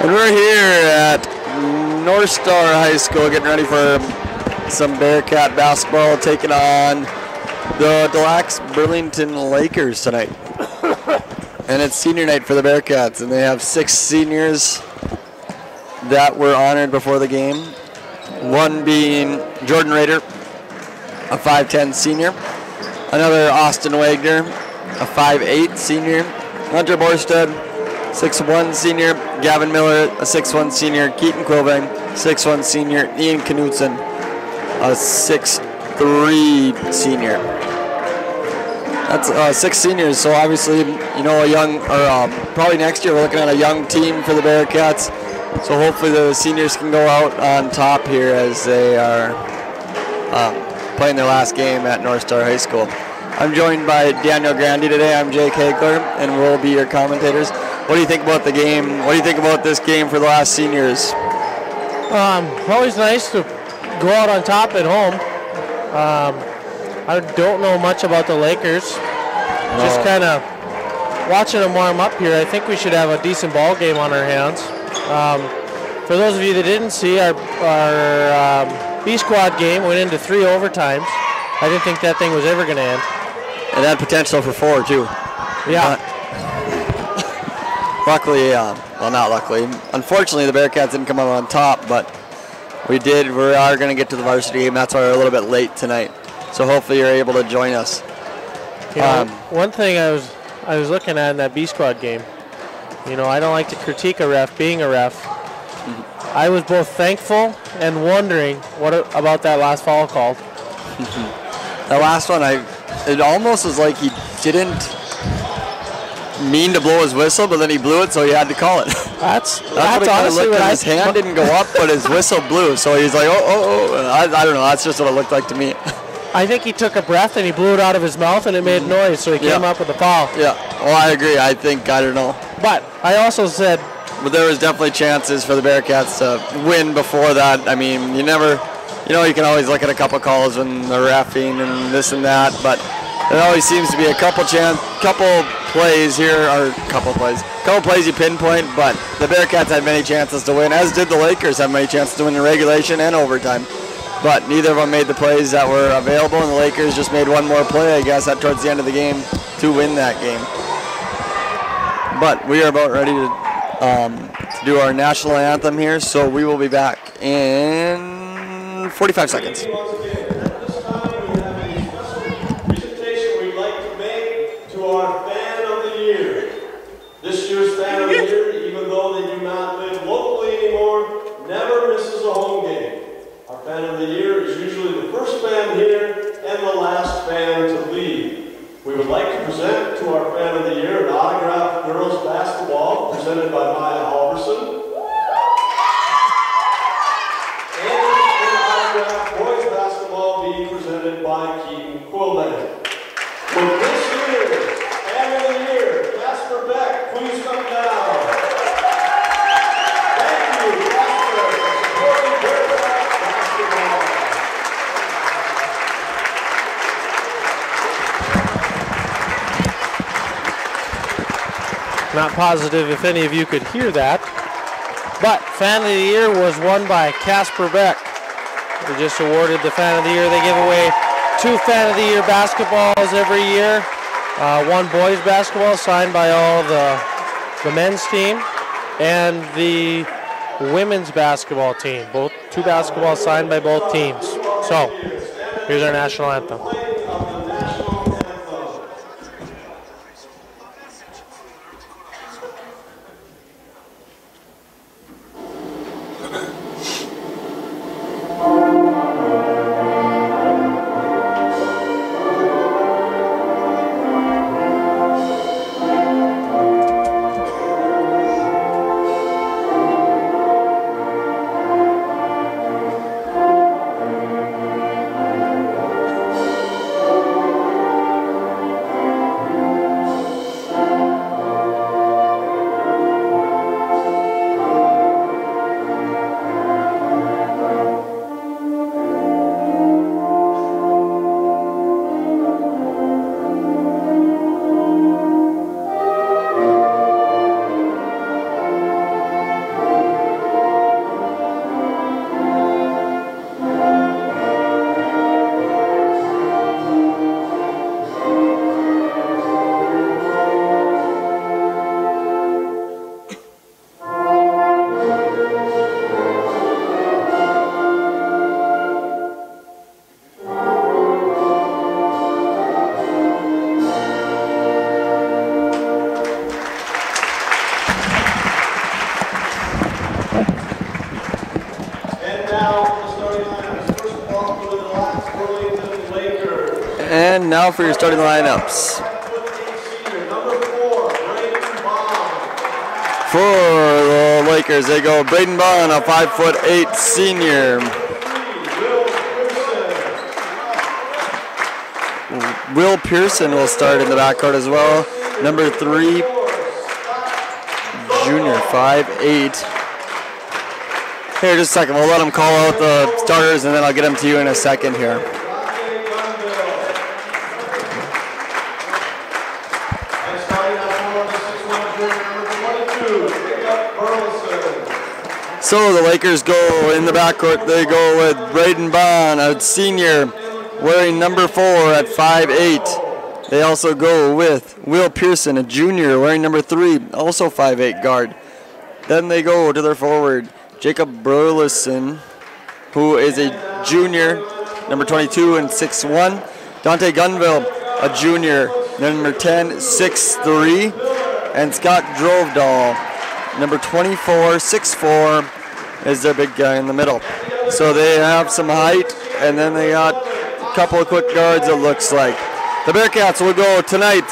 And we're here at North Star High School getting ready for some Bearcat basketball, taking on the Des Lacs Burlington Lakers tonight. And it's senior night for the Bearcats, and they have 6 seniors that were honored before the game. One being Jordan Rader, a 5'10 senior. Another Austin Wagner, a 5'8 senior. Hunter Borstead, 6'1 senior. Gavin Miller, a 6'1 senior. Keaton Quilvang, 6'1 senior. Ian Knutson, a 6'3 senior. That's 6 seniors, so obviously, you know, a young, or probably next year we're looking at a young team for the Bearcats. So hopefully the seniors can go out on top here as they are playing their last game at North Star High School. I'm joined by Daniel Grandy today. I'm Jake Hagler, and we'll be your commentators. What do you think about the game? What do you think about this game for the last seniors? Always nice to go out on top at home. I don't know much about the Lakers. No. Just kind of watching them warm up here. I think we should have a decent ball game on our hands. For those of you that didn't see, our B squad game went into 3 overtimes. I didn't think that thing was ever going to end. And had potential for 4 too. Yeah. Luckily, well, not luckily. Unfortunately, the Bearcats didn't come out on top, but we did. We are going to get to the varsity game. That's why we're a little bit late tonight. So hopefully you're able to join us. You know, one thing I was looking at in that B squad game. You know, I don't like to critique a ref being a ref. Mm-hmm. I was both thankful and wondering what about that last foul called. That last one, it almost was like he didn't mean to blow his whistle, but then he blew it, so he had to call it. That's what it honestly looked like. His hand didn't go up, but his whistle blew, so he's like, oh. I don't know. That's just what it looked like to me. I think he took a breath and he blew it out of his mouth and it made noise, so he came up with a foul. Yeah, well, I agree. I don't know. But I also said... But there was definitely chances for the Bearcats to win before that. I mean, you can always look at a couple calls when the reffing and this and that, but there always seems to be a couple plays here, or couple plays you pinpoint, but the Bearcats had many chances to win, as did the Lakers have many chances to win in regulation and overtime. But neither of them made the plays that were available, and the Lakers just made one more play, I guess, towards the end of the game to win that game. But we are about ready to do our national anthem here, so we will be back in 45 seconds. Presentation we'd like to make to our fan of the year. This year's fan of the year, even though they do not live locally anymore, never misses a home game. Our fan of the year is usually the first fan here and the last fan to leave. We would like to present to our fan of the year an autographed girls basketball presented by Maya Halverson. And an autographed boys basketball being presented by Keaton Quilvang. For this year, fan of the year, Casper Beck, please come down. Thank you, Casper, for supporting Bearcat basketball. Not positive if any of you could hear that, but Fan of the Year was won by Casper Beck. They just awarded the Fan of the Year. They give away 2 Fan of the Year basketballs every year. 1 boys basketball signed by all the men's team and the women's basketball team. 2 basketballs signed by both teams. So here's our national anthem. now for your starting lineups. For the Lakers, they go Braden Bond, a 5'8" senior. Will Pearson will start in the backcourt as well. Number 3, junior, 5'8". Here, just a second. We'll let them call out the starters, and then I'll get them to you in a second here. So the Lakers go in the backcourt. They go with Braden Bond, a senior, wearing number 4 at 5'8". They also go with Will Pearson, a junior, wearing number 3, also 5'8" guard. Then they go to their forward, Jacob Burleson, who is a junior, number 22 and 6'1". Dante Gunville, a junior, number 10, 6'3". And Scott Drovedal, number 24, 6'4", is their big guy in the middle. So they have some height, and then they got a couple of quick guards, it looks like. The Bearcats will go tonight.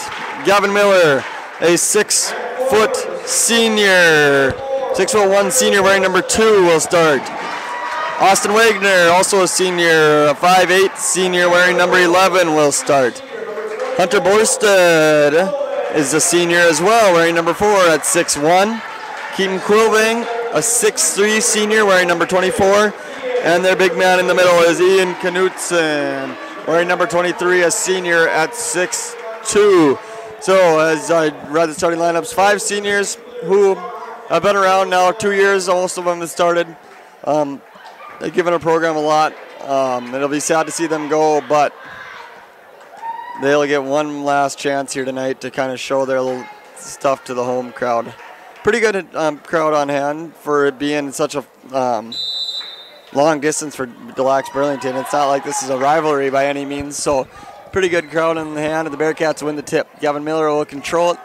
Gavin Miller, a 6-foot senior, 6'1" senior wearing number 2 will start. Austin Wagner, also a senior, a 5'8" senior wearing number 11 will start. Hunter Borsted is a senior as well, wearing number 4 at 6'1". Keaton Quilving, a 6'3" senior wearing number 24. And their big man in the middle is Ian Knutson, wearing number 23, a senior at 6'2". So as I read the starting lineups, 5 seniors who have been around now 2 years. Most of them have started. They've given our program a lot. It'll be sad to see them go, but they'll get one last chance here tonight to kind of show their little stuff to the home crowd. Pretty good crowd on hand for it being such a long distance for Des Lacs Burlington. It's not like this is a rivalry by any means, so pretty good crowd in the hand, and the Bearcats win the tip. Gavin Miller will control it,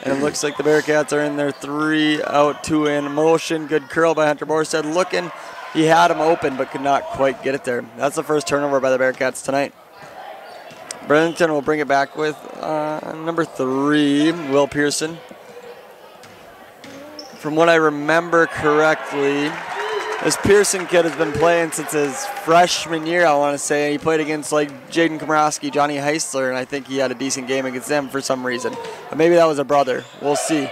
and it looks like the Bearcats are in their 3 out, 2 in motion. Good curl by Hunter Borsted looking. He had him open but could not quite get it there. That's the first turnover by the Bearcats tonight. Burlington will bring it back with number 3, Will Pearson. From what I remember correctly, this Pearson kid has been playing since his freshman year, I want to say. He played against like Jaden Komorowski, Johnny Heisler, and I think he had a decent game against them for some reason. But maybe that was a brother. We'll see.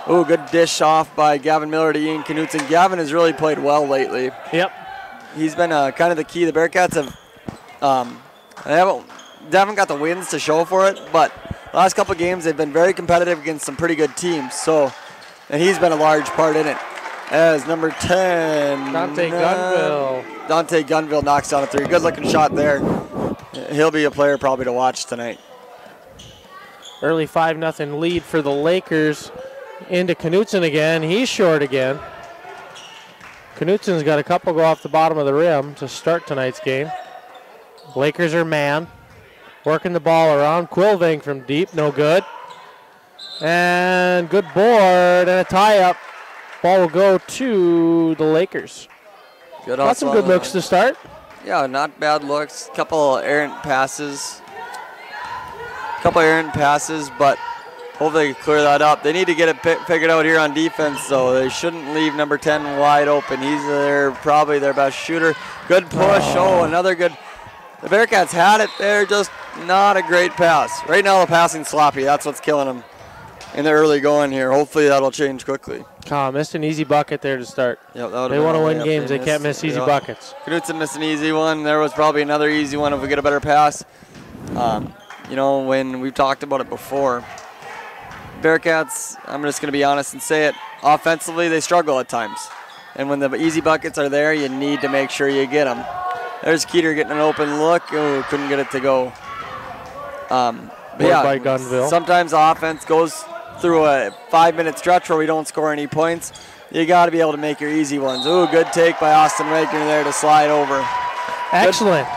Ooh, good dish off by Gavin Miller to Ian Knutson. Gavin has really played well lately. Yep. He's been kind of the key. The Bearcats have they haven't got the wins to show for it, but the last couple of games they've been very competitive against some pretty good teams. So, and he's been a large part in it. As number 10, Dante Gunville. Dante Gunville knocks down a 3. Good looking shot there. He'll be a player probably to watch tonight. Early 5-0 lead for the Lakers. Into Knutson again. He's short again. Knutson's got a couple go off the bottom of the rim to start tonight's game. Lakers are man. Working the ball around. Quilving from deep, no good. And good board and a tie-up. Ball will go to the Lakers. Got some good looks to start. Yeah, not bad looks. Couple errant passes. But hopefully they can clear that up. They need to get it figured out here on defense, though. They shouldn't leave number 10 wide open. He's probably their best shooter. Good push. Oh, another good. The Bearcats had it there, just not a great pass. Right now the passing's sloppy. That's what's killing them in the early going here. Hopefully that'll change quickly. Missed an easy bucket there to start. Yep, they want to win games. They can't miss easy buckets. Knutson missed an easy one. There was probably another easy one if we get a better pass. You know, when we've talked about it before, Bearcats, I'm just going to be honest and say it, offensively they struggle at times. And when the easy buckets are there, you need to make sure you get them. There's Keeter getting an open look. Oh, couldn't get it to go. But yeah, by Gunville. Sometimes the offense goes through a 5-minute stretch where we don't score any points. You got to be able to make your easy ones. Ooh, good take by Austin Wagner there to slide over. Excellent.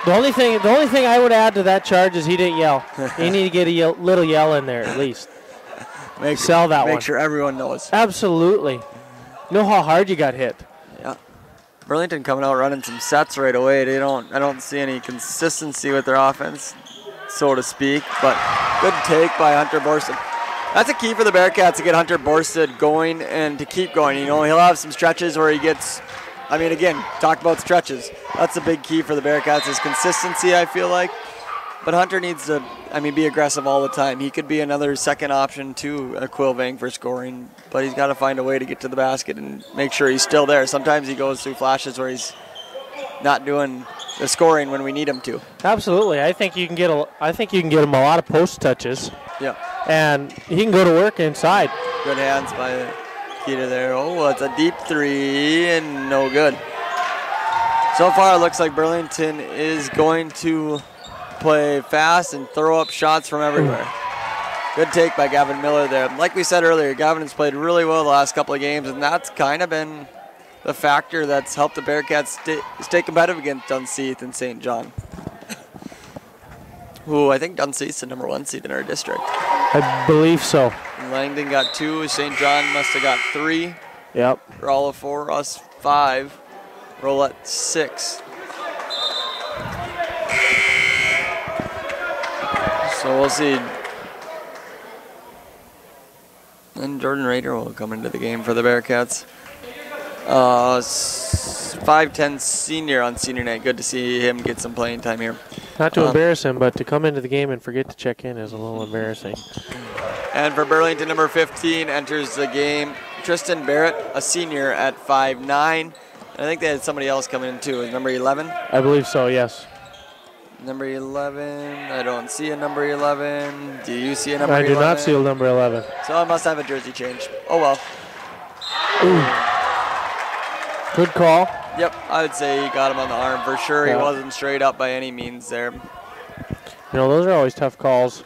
The only thing I would add to that charge is he didn't yell. You need to get a little yell in there at least. Make sure everyone knows. Absolutely. Know how hard you got hit. Yeah. Burlington coming out running some sets right away. I don't see any consistency with their offense, so to speak. But good take by Hunter Borsted. That's a key for the Bearcats to get Hunter Borsted going and to keep going. You know, he'll have some stretches where he gets, I mean, again, talk about stretches. That's a big key for the Bearcats is consistency, I feel like. But Hunter needs to, I mean, be aggressive all the time. He could be another second option to Quilvang for scoring, but he's got to find a way to get to the basket and make sure he's still there. Sometimes he goes through flashes where he's not doing the scoring when we need him to. Absolutely. I think you can get him a lot of post touches. Yeah. And he can go to work inside. Good hands by Keita there. Oh, it's a deep three and no good. So far, it looks like Burlington is going to play fast and throw up shots from everywhere. Good take by Gavin Miller there. Like we said earlier, Gavin has played really well the last couple of games, and that's kind of been the factor that's helped the Bearcats stay competitive against Dunseith and St. John. Who I think Dunseith's the #1 seed in our district. I believe so. And Langdon got 2. St. John must have got 3. Yep. Rolla 4, us 5. Rolette 6. So we'll see. And Jordan Rader will come into the game for the Bearcats. 5'10" senior on senior night. Good to see him get some playing time here. Not to embarrass him, but to come into the game and forget to check in is a little embarrassing. And for Burlington, number 15 enters the game. Tristan Barrett, a senior at 5'9". I think they had somebody else coming in too. Is number 11? I believe so, yes. Number 11. I don't see a number 11. Do you see a number 11? I do not see a number 11. So I must have a jersey change. Oh well. Ooh. Good call. Yep, I would say he got him on the arm for sure. Yeah. He wasn't straight up by any means there. You know, those are always tough calls,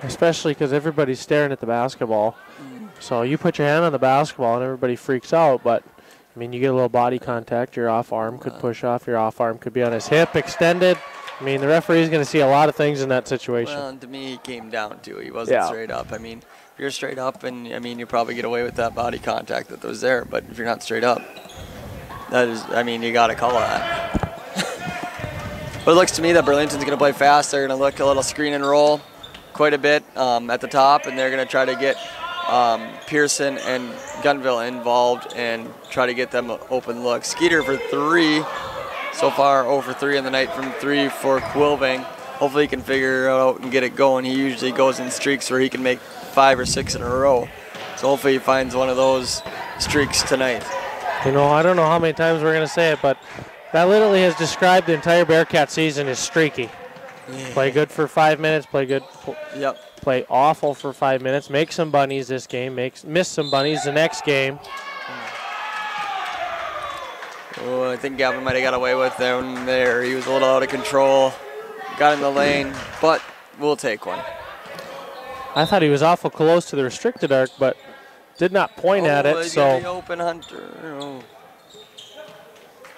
especially because everybody's staring at the basketball. So you put your hand on the basketball and everybody freaks out, but I mean, you get a little body contact. Your off arm could push off. Your off arm could be on his hip, extended. I mean, the referee's going to see a lot of things in that situation. Well, and to me, he came down too. He wasn't straight up. I mean, if you're straight up, and I mean, you probably get away with that body contact that was there. But if you're not straight up, that is, I mean, you got to call that. But it looks to me that Burlington's going to play fast. They're going to look a little screen and roll quite a bit at the top, and they're going to try to get Pearson and Gunville involved and try to get them open look. Skeeter for 3. So far, 0 for 3 in the night from 3 for Quilvang. Hopefully he can figure it out and get it going. He usually goes in streaks where he can make 5 or 6 in a row. So hopefully he finds one of those streaks tonight. You know, I don't know how many times we're going to say it, but that literally has described the entire Bearcat season as streaky. Yeah. Play good for 5 minutes, play good. Yep. Play awful for 5 minutes, make some bunnies this game, miss some bunnies the next game. Oh, I think Gavin might have got away with them there. He was a little out of control. Got in the lane, but we'll take one. I thought he was awful close to the restricted arc, but did not point at it. So the open Hunter. Oh.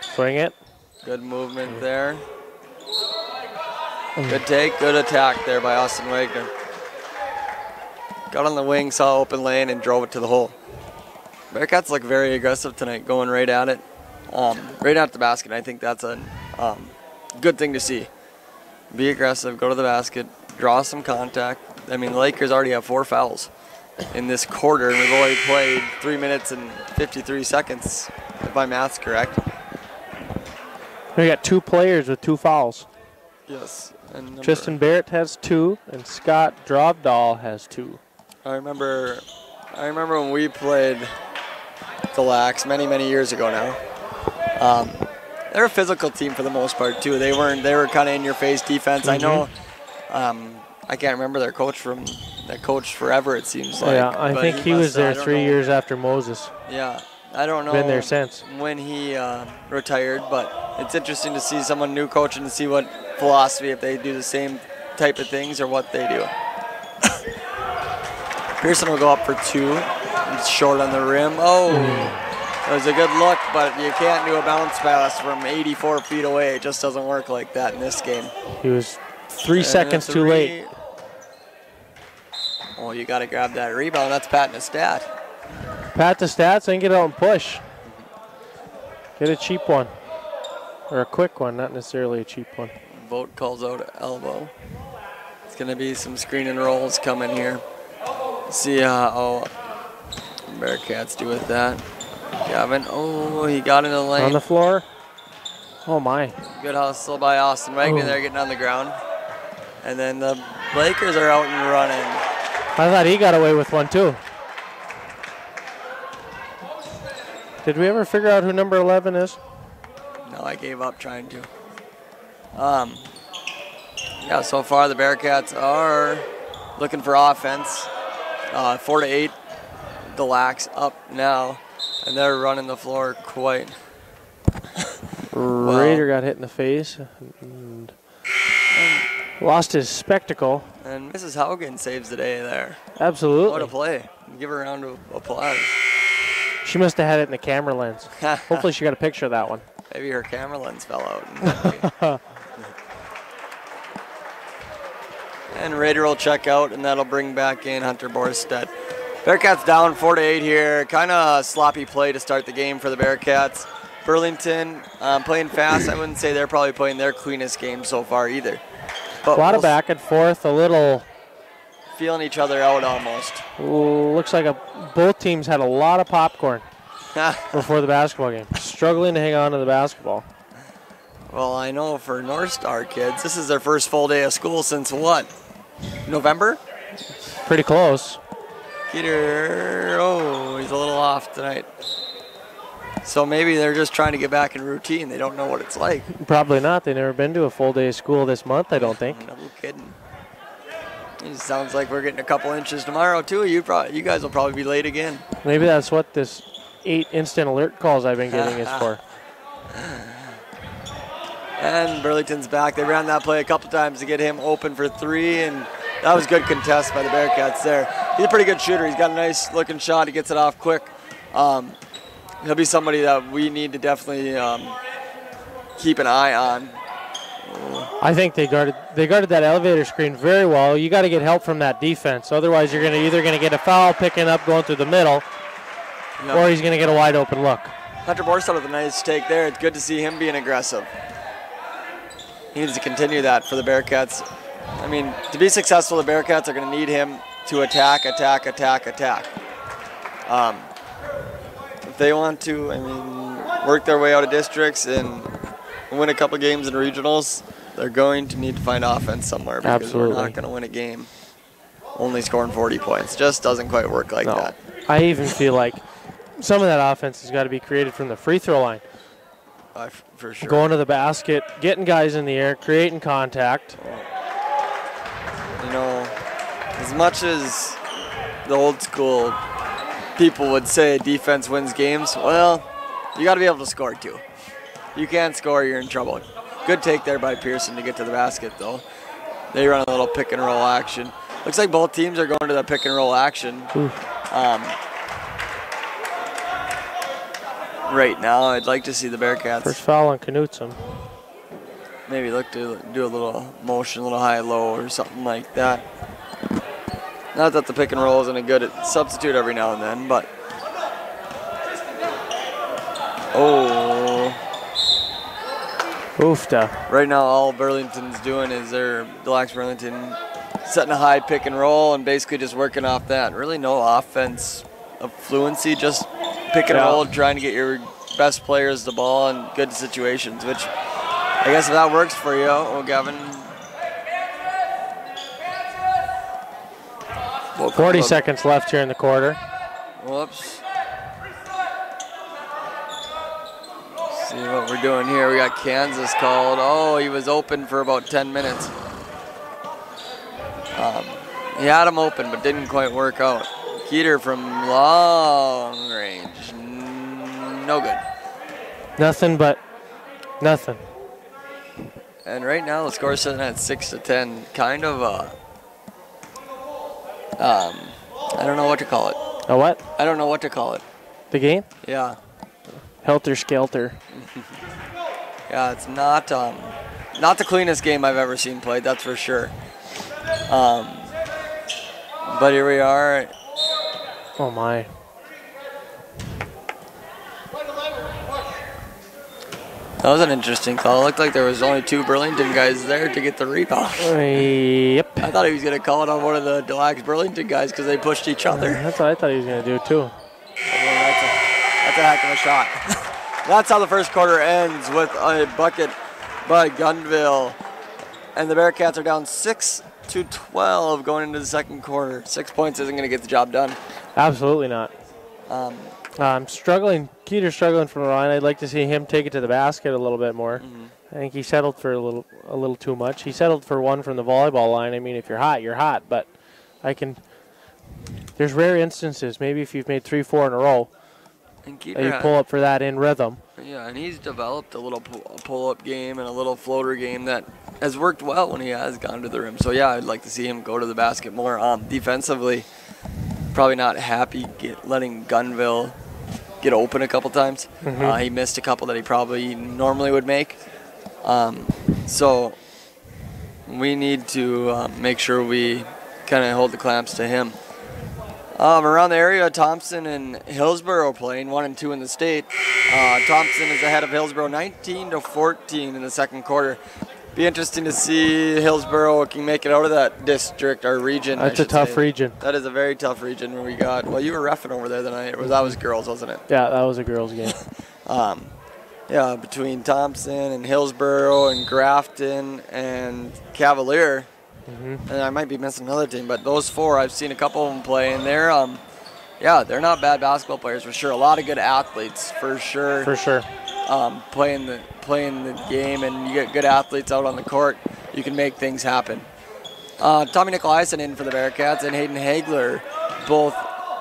Swing it. Good movement there. Good take, good attack there by Austin Wagner. Got on the wing, saw open lane, and drove it to the hole. Bearcats look very aggressive tonight, going right at it. Right at the basket. I think that's a good thing to see. Be aggressive, go to the basket, draw some contact. I mean, the Lakers already have 4 fouls in this quarter, and we've only played 3 minutes and 53 seconds, if my math's correct. We got 2 players with 2 fouls. Yes. And Tristan Barrett has 2, and Scott Drovdahl has 2. I remember when we played the Lax many years ago now. They're a physical team for the most part too. They were kind of in your face defense. I know. I can't remember their coach from that coach forever. It seems like. Yeah, I think he was there 3 years after Moses. Yeah, I don't know. Been there since when he retired, but it's interesting to see someone new coaching and see what philosophy, if they do the same type of things or what they do. Pearson will go up for 2. He's short on the rim. Oh. It was a good look, but you can't do a bounce pass from 84 feet away. It just doesn't work like that in this game. He was 3 seconds too late. Oh, you got to grab that rebound. That's patting a stat. Pat the stats and get out and push. Get a cheap one. or a quick one, not necessarily a cheap one. Vogt calls out elbow. It's going to be some screen and rolls coming here. See how Bearcats do with that. Gavin, oh, he got in the lane. On the floor. Oh, my. Good hustle by Austin Wagner there getting on the ground. And then the Lakers are out and running. I thought he got away with one, too. Did we ever figure out who number 11 is? No, I gave up trying to. Yeah, so far the Bearcats are looking for offense. 4-8, the Lax up now, and they're running the floor quite well. Raider got hit in the face and lost his spectacle. And Mrs. Haugen saves the day there. Absolutely. What a play. Give her a round of applause. She must have had it in the camera lens. Hopefully she got a picture of that one. Maybe her camera lens fell out. And Raider will check out, and that'll bring back in Hunter Borstedt. Bearcats down 4-8 here. Kind of sloppy play to start the game for the Bearcats. Burlington playing fast. I wouldn't say they're probably playing their cleanest game so far either. But a lot of back and forth, a little... feeling each other out almost. Ooh, looks like both teams had a lot of popcorn before the basketball game. Struggling to hang on to the basketball. Well, I know for North Star kids, this is their first full day of school since what? November? Pretty close. Peter, oh, he's a little off tonight. So maybe they're just trying to get back in routine. They don't know what it's like. Probably not. They've never been to a full day of school this month, I don't think. No kidding. It sounds like we're getting a couple inches tomorrow, too. You guys will probably be late again. Maybe that's what this 8 instant alert calls I've been getting is for. And Burlington's back. They ran that play a couple times to get him open for 3, and that was good contest by the Bearcats there. He's a pretty good shooter. He's got a nice looking shot. He gets it off quick. He'll be somebody that we need to definitely keep an eye on. I think they guarded that elevator screen very well. You got to get help from that defense. Otherwise, you're either going to get a foul picking up going through the middle, or he's going to get a wide open look. Hunter Borstedt with a nice take there. It's good to see him being aggressive. He needs to continue that for the Bearcats. I mean, to be successful, the Bearcats are going to need him to attack. If they want to, work their way out of districts and win a couple games in regionals, they're going to need to find offense somewhere because we're not going to win a game only scoring 40 points. Just doesn't quite work like that. I even feel like some of that offense has got to be created from the free throw line. For sure. Going to the basket, getting guys in the air, creating contact. You know, as much as the old school people would say defense wins games, well, you got to be able to score too. You can't score, you're in trouble. Good take there by Pearson to get to the basket, though. They run a little pick and roll action. Looks like both teams are going to the pick and roll action. Right now, I'd like to see the Bearcats. First foul on Knutson. Maybe look to do a little motion, a little high-low or something like that. Not that the pick and roll isn't a good substitute every now and then, but... Oh. Oofta. Right now, all Burlington's doing is Lax Burlington setting a high pick and roll and basically just working off that. Really no offense of fluency, just pick and roll, trying to get your best players the ball in good situations, which I guess if that works for you, well, Gavin. 40 seconds left here in the quarter. Whoops. See what we're doing here. We got Kansas called. Oh, he was open for about 10 minutes. He had him open, but didn't quite work out. Keeter from long range. No good. Nothing but nothing. And right now the score is sitting at 6-10. Kind of I don't know what to call it. A what? I don't know what to call it. The game? Yeah. Helter skelter. Yeah, it's not the cleanest game I've ever seen played, that's for sure. But here we are. Oh my. That was an interesting call. It looked like there was only 2 Burlington guys there to get the rebound. Yep. I thought he was going to call it on one of the Des Lacs Burlington guys because they pushed each other. That's what I thought he was going to do, too. That's a heck of a shot. That's how the first quarter ends, with a bucket by Gunville. And the Bearcats are down 6-12 going into the second quarter. 6 points isn't going to get the job done. Absolutely not. I'm struggling. Keeter's struggling from the line. I'd like to see him take it to the basket a little bit more. I think he settled for a little too much. He settled for 1 from the volleyball line. I mean, if you're hot, you're hot. But there's rare instances. Maybe if you've made 3-4 in a row, and you pull up for that in rhythm. Yeah, and he's developed a little pull-up game and a little floater game that has worked well when he has gone to the rim. So, yeah, I'd like to see him go to the basket more. Defensively, probably not happy letting Gunville get open a couple times. He missed a couple that he probably normally would make. So we need to make sure we kind of hold the clamps to him. Around the area, Thompson and Hillsborough playing 1 and 2 in the state. Thompson is ahead of Hillsborough 19-14 in the second quarter. Be interesting to see Hillsborough can make it out of that district or region. That's a tough region. That is a very tough region where we got. Well, you were reffing over there tonight. That was girls, wasn't it? Yeah, that was a girls' game. Yeah, between Thompson and Hillsborough and Grafton and Cavalier. And I might be missing another team, but those 4, I've seen a couple of them play, and they're not bad basketball players for sure. A lot of good athletes for sure. For sure. Playing the game, and you get good athletes out on the court, you can make things happen. Tommy Nicolaisen in for the Bearcats, and Hayden Hagler, both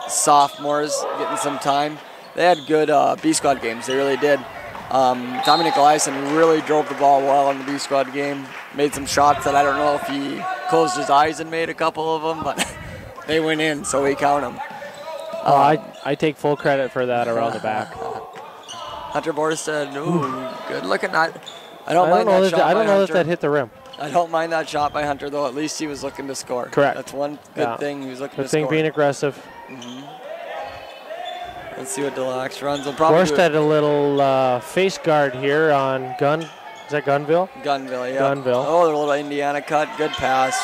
sophomores, getting some time. They had good B-squad games. They really did. Tommy Nicolaisen really drove the ball well in the B-squad game. Made some shots that I don't know if he closed his eyes and made a couple of them, but they went in, so we count them. I take full credit for that around the back. Hunter Borstead, good looking. I don't mind that shot. I don't know if that hit the rim. I don't mind that shot by Hunter, though. At least he was looking to score. Correct. That's one good thing. He was looking to score. Good thing being aggressive. Let's see what Des Lacs runs. Borstead a little face guard here on Gun. Is that Gunville? Gunville, yeah. Gunville. Oh, the little Indiana cut. Good pass.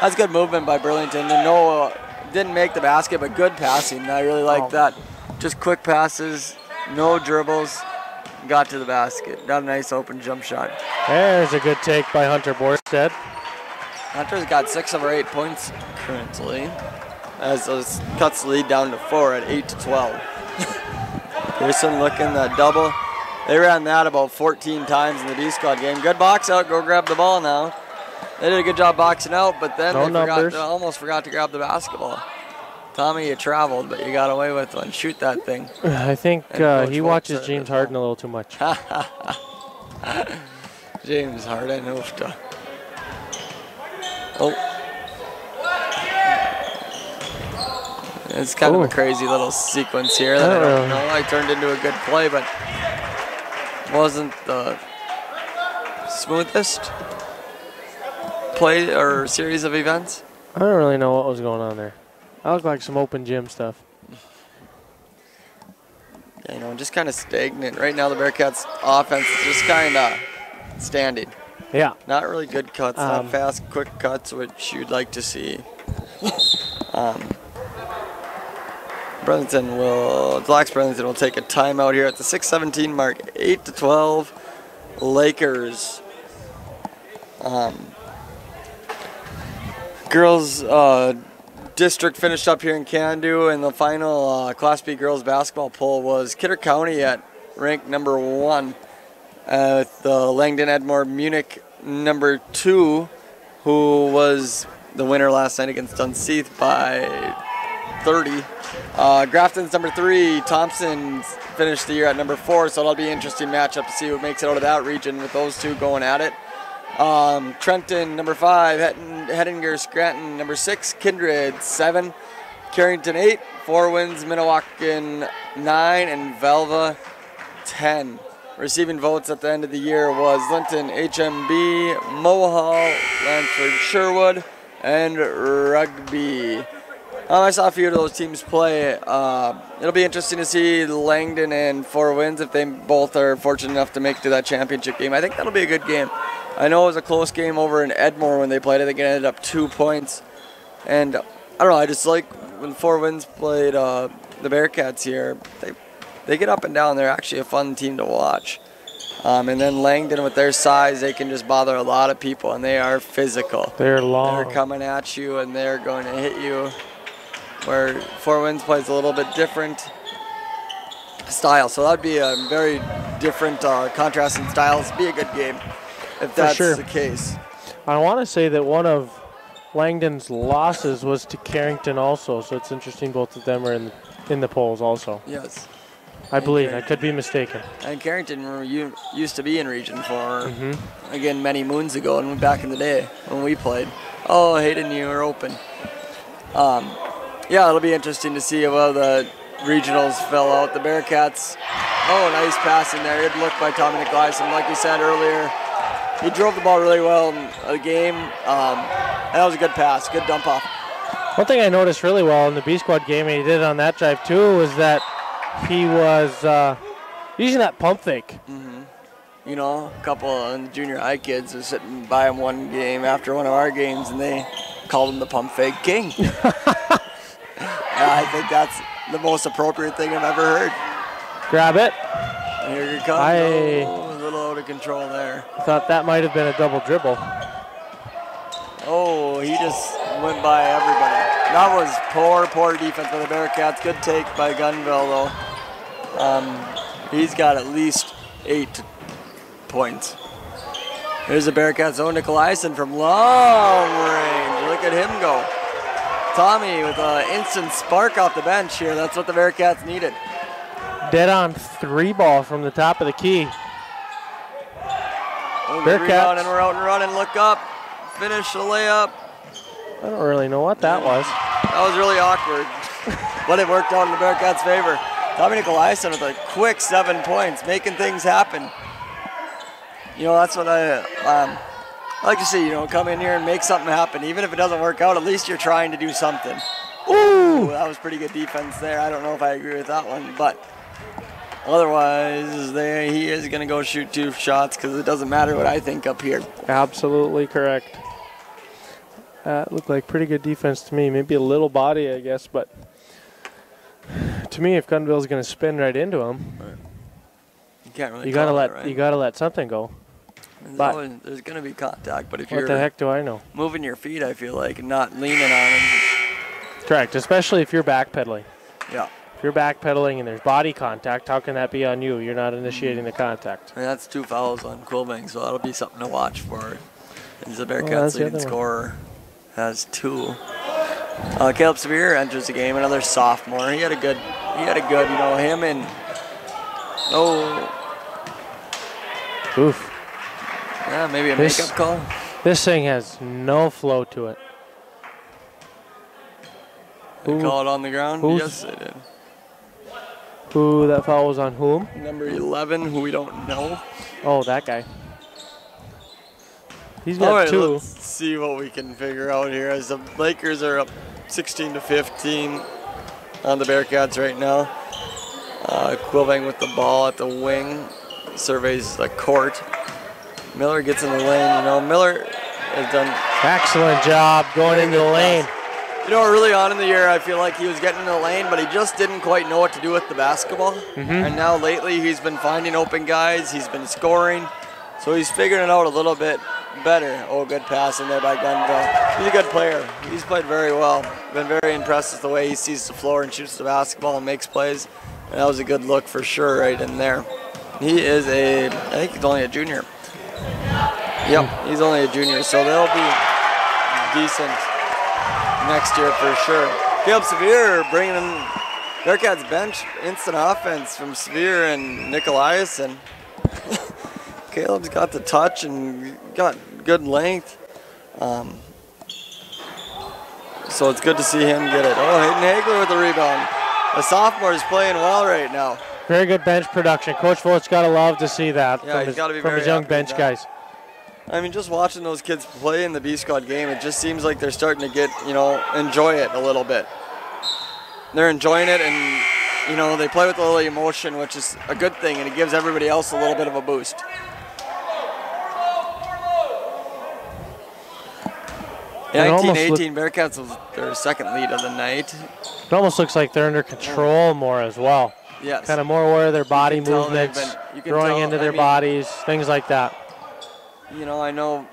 That's good movement by Burlington. And didn't make the basket, but good passing. I really like that. Just quick passes, no dribbles. Got to the basket. Got a nice open jump shot. There's a good take by Hunter Borstead. Hunter's got 6 of our 8 points currently, as it cuts the lead down to 4 at 8-12. Pearson looking that double. They ran that about 14 times in the D-squad game. Good box out. Go grab the ball now. They did a good job boxing out, but then they almost forgot to grab the basketball. Tommy, you traveled, but you got away with one. Shoot that thing. I think he watches James Harden a little too much. James Harden. Oh. It's kind of a crazy little sequence here that I don't know. I turned into a good play, but wasn't the smoothest play or series of events. I don't really know what was going on there. That looked like some open gym stuff. Yeah, just kind of stagnant. Right now the Bearcats' offense is just kind of standing. Yeah. Not really good cuts, not fast, quick cuts, which you'd like to see. Des Lacs Burlington will take a timeout here at the 6:17 mark, 8-12 Lakers. Girls district finished up here in Candu, and the final Class B girls basketball poll was Kidder County at ranked number 1, with Langdon Edmore Munich number 2, who was the winner last night against Dunseith by 30. Grafton's number 3. Thompson finished the year at number 4, so it'll be an interesting matchup to see who makes it out of that region with those two going at it. Trenton, number 5. Hettinger Scranton, number 6. Kindred, 7. Carrington, 8. 4 wins. Minnewacan, 9. And Velva, 10. Receiving votes at the end of the year was Linton, HMB, Mohall, Lansford, Sherwood, and Rugby. I saw a few of those teams play. It'll be interesting to see Langdon and Four Winds if they both are fortunate enough to make it to that championship game. I think that'll be a good game. I know it was a close game over in Edmore when they played. I think it ended up 2 points. And I don't know, I just like when Four Winds played the Bearcats here. They get up and down. They're actually a fun team to watch. And then Langdon, with their size, they can just bother a lot of people, and they are physical. They're long. They're coming at you, and they're going to hit you. Where Four Winds plays a little bit different style. So that'd be a very different contrasting styles. Be a good game if that's the case. I want to say that one of Langdon's losses was to Carrington also, so it's interesting both of them are in the polls also. Yes. I believe. I could be mistaken. And Carrington used to be in region for, again, many moons ago and back in the day when we played. Oh, Hayden, you were open. Yeah, it'll be interesting to see how the regionals fell out. The Bearcats, nice passing there. Good look by Tommy Nicolaisen. Like we said earlier, he drove the ball really well in the game. And that was a good pass, good dump off. One thing I noticed really well in the B squad game, and he did on that drive too, was that he was using that pump fake. You know, a couple of junior high kids were sitting by him one game after one of our games, and they called him the pump fake king. I think that's the most appropriate thing I've ever heard. Grab it. And here you come. A little out of control there. I thought that might have been a double dribble. Oh, he just went by everybody. That was poor defense by the Bearcats. Good take by Gunville, though. He's got at least 8 points. Here's the Bearcats' own Nicolaisen from long range. Look at him go. Tommy with an instant spark off the bench here. That's what the Bearcats needed. Dead on 3 ball from the top of the key. Bearcats. And we're out and running. Look up. Finish the layup. I don't really know what that was. That was really awkward. But it worked out in the Bearcats' favor. Tommy Nicolaisen with a quick 7 points, making things happen. You know, that's what I like to see, you know, come in here and make something happen. Even if it doesn't work out, at least you're trying to do something. Ooh, that was pretty good defense there. I don't know if I agree with that one, but otherwise, he is going to go shoot 2 shots because it doesn't matter what I think up here. Absolutely correct. That looked like pretty good defense to me. Maybe a little body, I guess, but to me, if Gunville's going to spin right into him, you can't really. You gotta let something go. There's going to be contact, but if what the heck do I know? Moving your feet, I feel like, and not leaning on them. Correct, especially if you're backpedaling. Yeah. If you're backpedaling and there's body contact, how can that be on you? You're not initiating the contact. And that's 2 fouls on Quilving, so that'll be something to watch for. As the Bearcats' leading scorer has 2. Caleb Severe enters the game, another sophomore. He had a good, you know, him and oof. Yeah, maybe a makeup call. This thing has no flow to it. They call it on the ground? Yes, they did. Who, that foul was on whom? Number 11, who we don't know. Oh, that guy. He's got 2. Let's see what we can figure out here as the Lakers are up 16-15 on the Bearcats right now. Quilving with the ball at the wing, surveys the court. Miller gets in the lane. You know, Miller has done excellent job going into the lane. You know, early on in the year, I feel like he was getting in the lane, but he just didn't quite know what to do with the basketball. And now lately, he's been finding open guys. He's been scoring. So he's figuring it out a little bit better. Oh, good pass in there by Gunville. He's a good player. He's played very well. Been very impressed with the way he sees the floor and shoots the basketball and makes plays. And that was a good look for sure right in there. He is I think he's only a junior. Yep, he's only a junior, so they'll be decent next year for sure. Caleb Severe bringing in Bearcats bench, instant offense from Severe and Nicolaisen. Caleb's got the touch and got good length. So it's good to see him get it. Oh, Hayden Hagler with the rebound. The sophomore is playing well right now. Very good bench production. Coach Volt's got to love to see that from his young bench guys. I mean, just watching those kids play in the B squad game, it just seems like they're starting to get, you know, enjoy it a little bit. they're enjoying it, and you know, they play with a little emotion, which is a good thing, and it gives everybody else a little bit of a boost. Yeah, 19-18, Bearcats was their second lead of the night. It almost looks like they're under control more as well. Yes. Kind of more aware of their body movements, growing into their bodies, things like that. You know, I know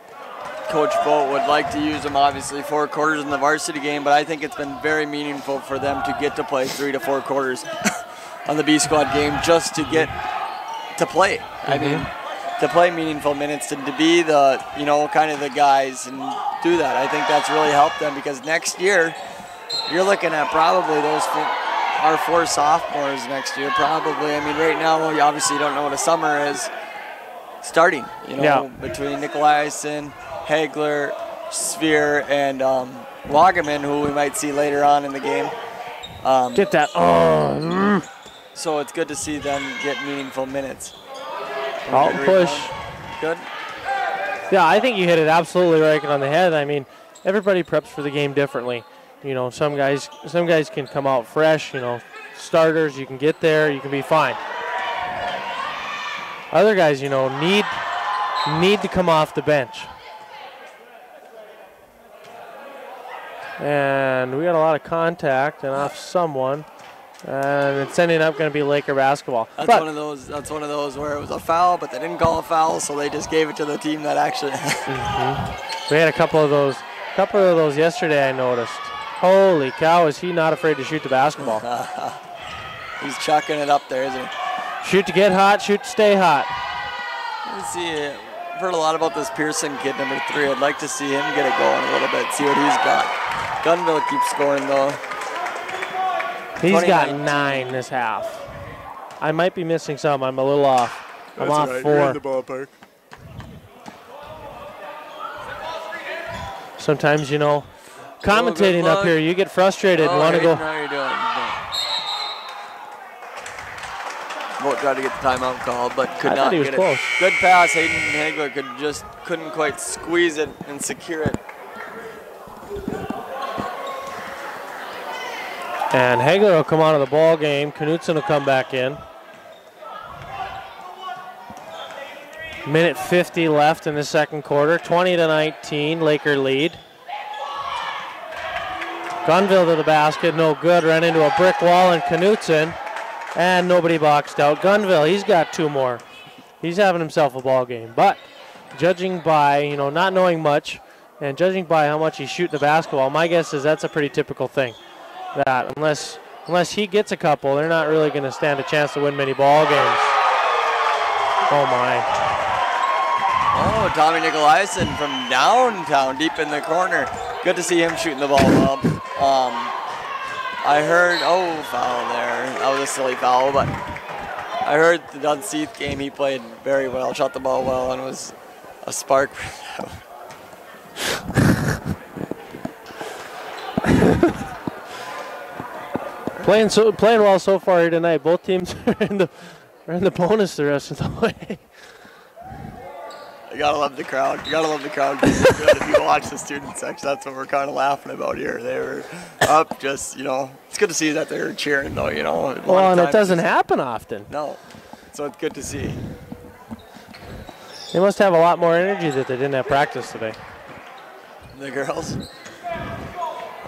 Coach Boat would like to use them, obviously, 4 quarters in the varsity game, but I think it's been very meaningful for them to get to play 3 to 4 quarters on the B squad game just to get to play. I mean, to play meaningful minutes and to be the, you know, kind of the guys and do that. I think that's really helped them because next year, you're looking at probably our 4 sophomores next year, probably. I mean, right now, we obviously don't know what a summer is starting, you know, between Nicolaisen, Hagler, Sphere, and Wagaman, who we might see later on in the game. Get that. So it's good to see them get meaningful minutes. Out push. Good. Yeah, I think you hit it absolutely right on the head. I mean, everybody preps for the game differently. You know, some guys can come out fresh. You know, starters, you can get there, you can be fine. Other guys, you know, need to come off the bench. And we got a lot of contact and off someone. And it's ending up going to be Laker basketball. That's one of those where it was a foul, but they didn't call a foul, so they just gave it to the team that actually. We had a couple of those yesterday. I noticed. Holy cow! Is he not afraid to shoot the basketball? He's chucking it up there, isn't he? Shoot to get hot, shoot to stay hot. Let's see. I've heard a lot about this Pearson kid, number 3. I'd like to see him get it going a little bit, see what he's got. Gunville keeps scoring though. He's got 9 this half. I might be missing some. I'm a little off. I'm off 4. You're in the ballpark. Sometimes, you know, commentating up here, you get frustrated and want to go. How are you doing? Won't try to get the timeout called, but could not get it. Close. Good pass. Hayden Hagler couldn't quite squeeze it and secure it. And Hagler will come out of the ball game. Knutson will come back in. Minute 50 left in the second quarter. 20-19, Laker lead. Gunville to the basket, no good. Ran into a brick wall, and Knutson, and nobody boxed out. Gunville, he's got 2 more. He's having himself a ball game. But judging by, you know, not knowing much, and judging by how much he's shooting the basketball, my guess is that's a pretty typical thing. That unless he gets a couple, they're not really going to stand a chance to win many ball games. Oh my! Oh, Tommy Nicolaisen from downtown, deep in the corner. Good to see him shooting the ball well. I heard foul there. That was a silly foul, but I heard the Dunseith game he played very well, shot the ball well, and was a spark. Playing well so far here tonight. Both teams are in the bonus the rest of the way. You gotta love the crowd. You gotta love the crowd. If you watch the student section, that's what we're kind of laughing about here. They were up, just, you know. It's good to see that they're cheering, though. You know. Well, and it doesn't happen often. No, so it's good to see. They must have a lot more energy that they didn't have practice today. The girls.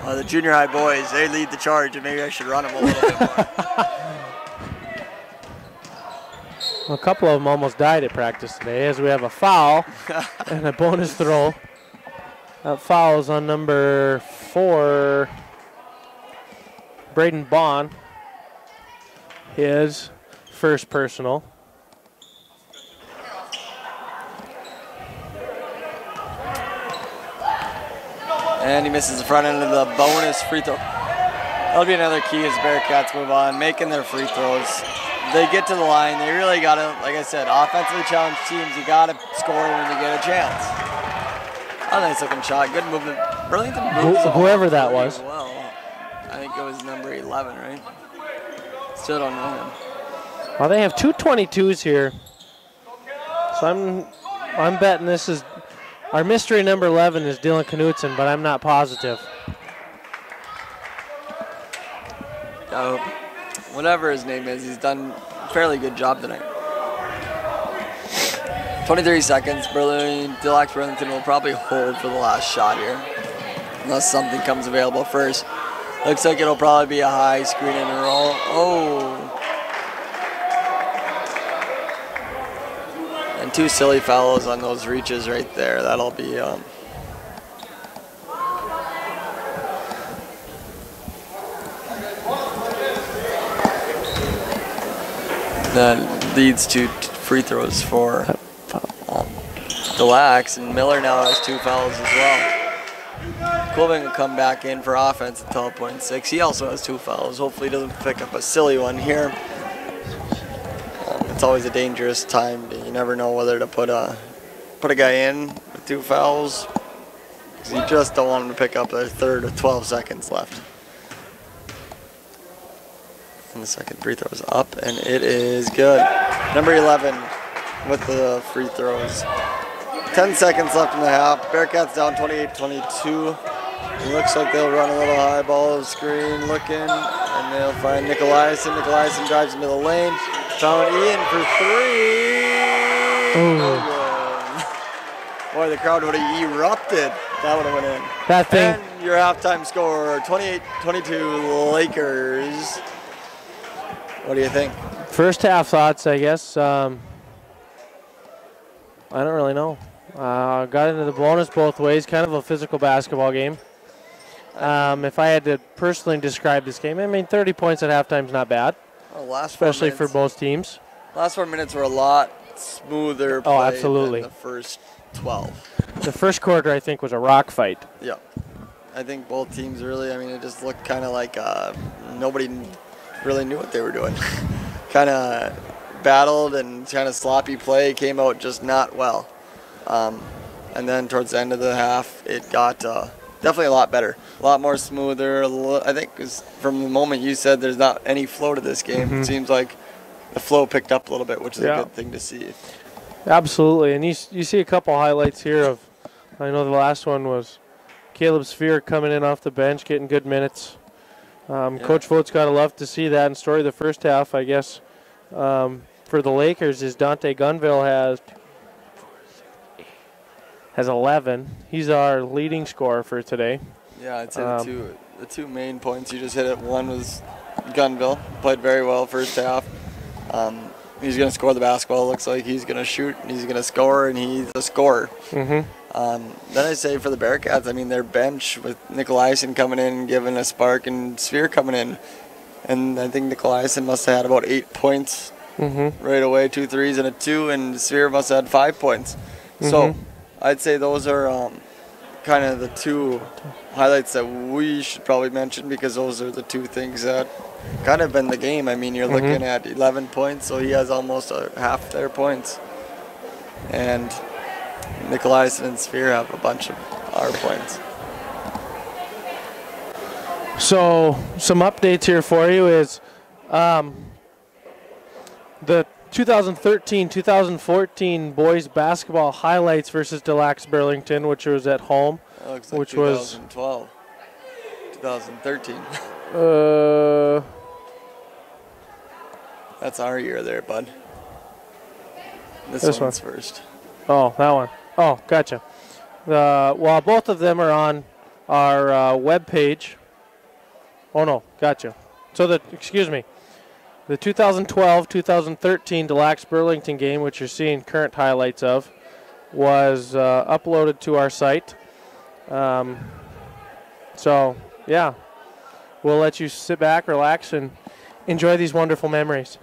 The junior high boys, they lead the charge, and maybe I should run them a little bit more. Well, a couple of them almost died at practice today as we have a foul and a bonus throw. That foul is on number 4, Braden Bond. His first personal. And he misses the front end of the bonus free throw. That'll be another key as Bearcats move on, making their free throws. They get to the line. They really got to, like I said, offensively challenged teams, you got to score when you get a chance. A nice looking shot. Good movement. Burlington moves whoever that was. Well, I think it was number 11, right? Still don't know him. Well, they have 2 22s here. So I'm betting this is our mystery number 11 is Dylan Knutson, but I'm not positive. Whatever his name is, he's done a fairly good job tonight. 23 seconds. Deluxe Burlington will probably hold for the last shot here, unless something comes available first. Looks like it'll probably be a high screen and roll. Oh. And 2 silly fouls on those reaches right there. That'll be that leads to free throws for Deluxe, and Miller now has 2 fouls as well. Colvin will come back in for offense at 12.6. He also has 2 fouls. Hopefully he doesn't pick up a silly one here. It's always a dangerous time. You never know whether to put a guy in with 2 fouls, because you just don't want him to pick up a third of 12 seconds left. And the second free throw is up, and it is good. Number 11 with the free throws. 10 seconds left in the half. Bearcats down 28-22. It looks like they'll run a little high ball screen looking, and they'll find Nicolaisen. Nicolaisen drives into the lane. Found Ian for 3. Boy, the crowd would have erupted. That would have went in. That thing. And your halftime score, 28-22 Lakers. What do you think? First half thoughts, I guess. I don't really know. Got into the bonus both ways. Kind of a physical basketball game. If I had to personally describe this game, I mean, 30 points at halftime is not bad. Especially for both teams. Last 4 minutes were a lot smoother play absolutely. than the first 12. The first quarter, I think, was a rock fight. Yeah. I think both teams really, I mean, it just looked kind of like nobody really knew what they were doing. Kind of battled and kind of sloppy play, came out just not well. And then towards the end of the half, it got definitely a lot better, a lot more smoother. I think from the moment you said there's not any flow to this game, it seems like the flow picked up a little bit, which is a good thing to see. Absolutely, and you see a couple highlights here of, I know the last one was Caleb Sphere coming in off the bench, getting good minutes. Coach Vogt's got to love to see that. And story of the first half, I guess, for the Lakers is Dante Gunville has 11. He's our leading scorer for today. Yeah, I'd say the two main points you just hit it. One was Gunville, played very well first half. He's going to score the basketball. Looks like he's going to shoot, and he's going to score, and he's a scorer. Then I say for the Bearcats, I mean, their bench with Nicolaisen coming in and giving a spark, and Sphere coming in. And I think Nicolaisen must have had about 8 points right away, 2 threes and a 2, and Sphere must have had 5 points. So I'd say those are kind of the 2 highlights that we should probably mention, because those are the 2 things that kind of been the game. I mean, you're looking at 11 points, so he has almost half their points. And Nicolaisen and Sphere have a bunch of our points. So some updates here for you is the 2013-2014 boys basketball highlights versus Deluxe Burlington, which was at home, looks like which 2012, 2013. That's our year there, bud. This one's first. Oh, that one. Oh, gotcha. Well, both of them are on our web page. Oh no, gotcha. So excuse me. The 2012-2013 Deluxe Burlington game, which you're seeing current highlights of, was uploaded to our site. So, yeah, we'll let you sit back, relax, and enjoy these wonderful memories.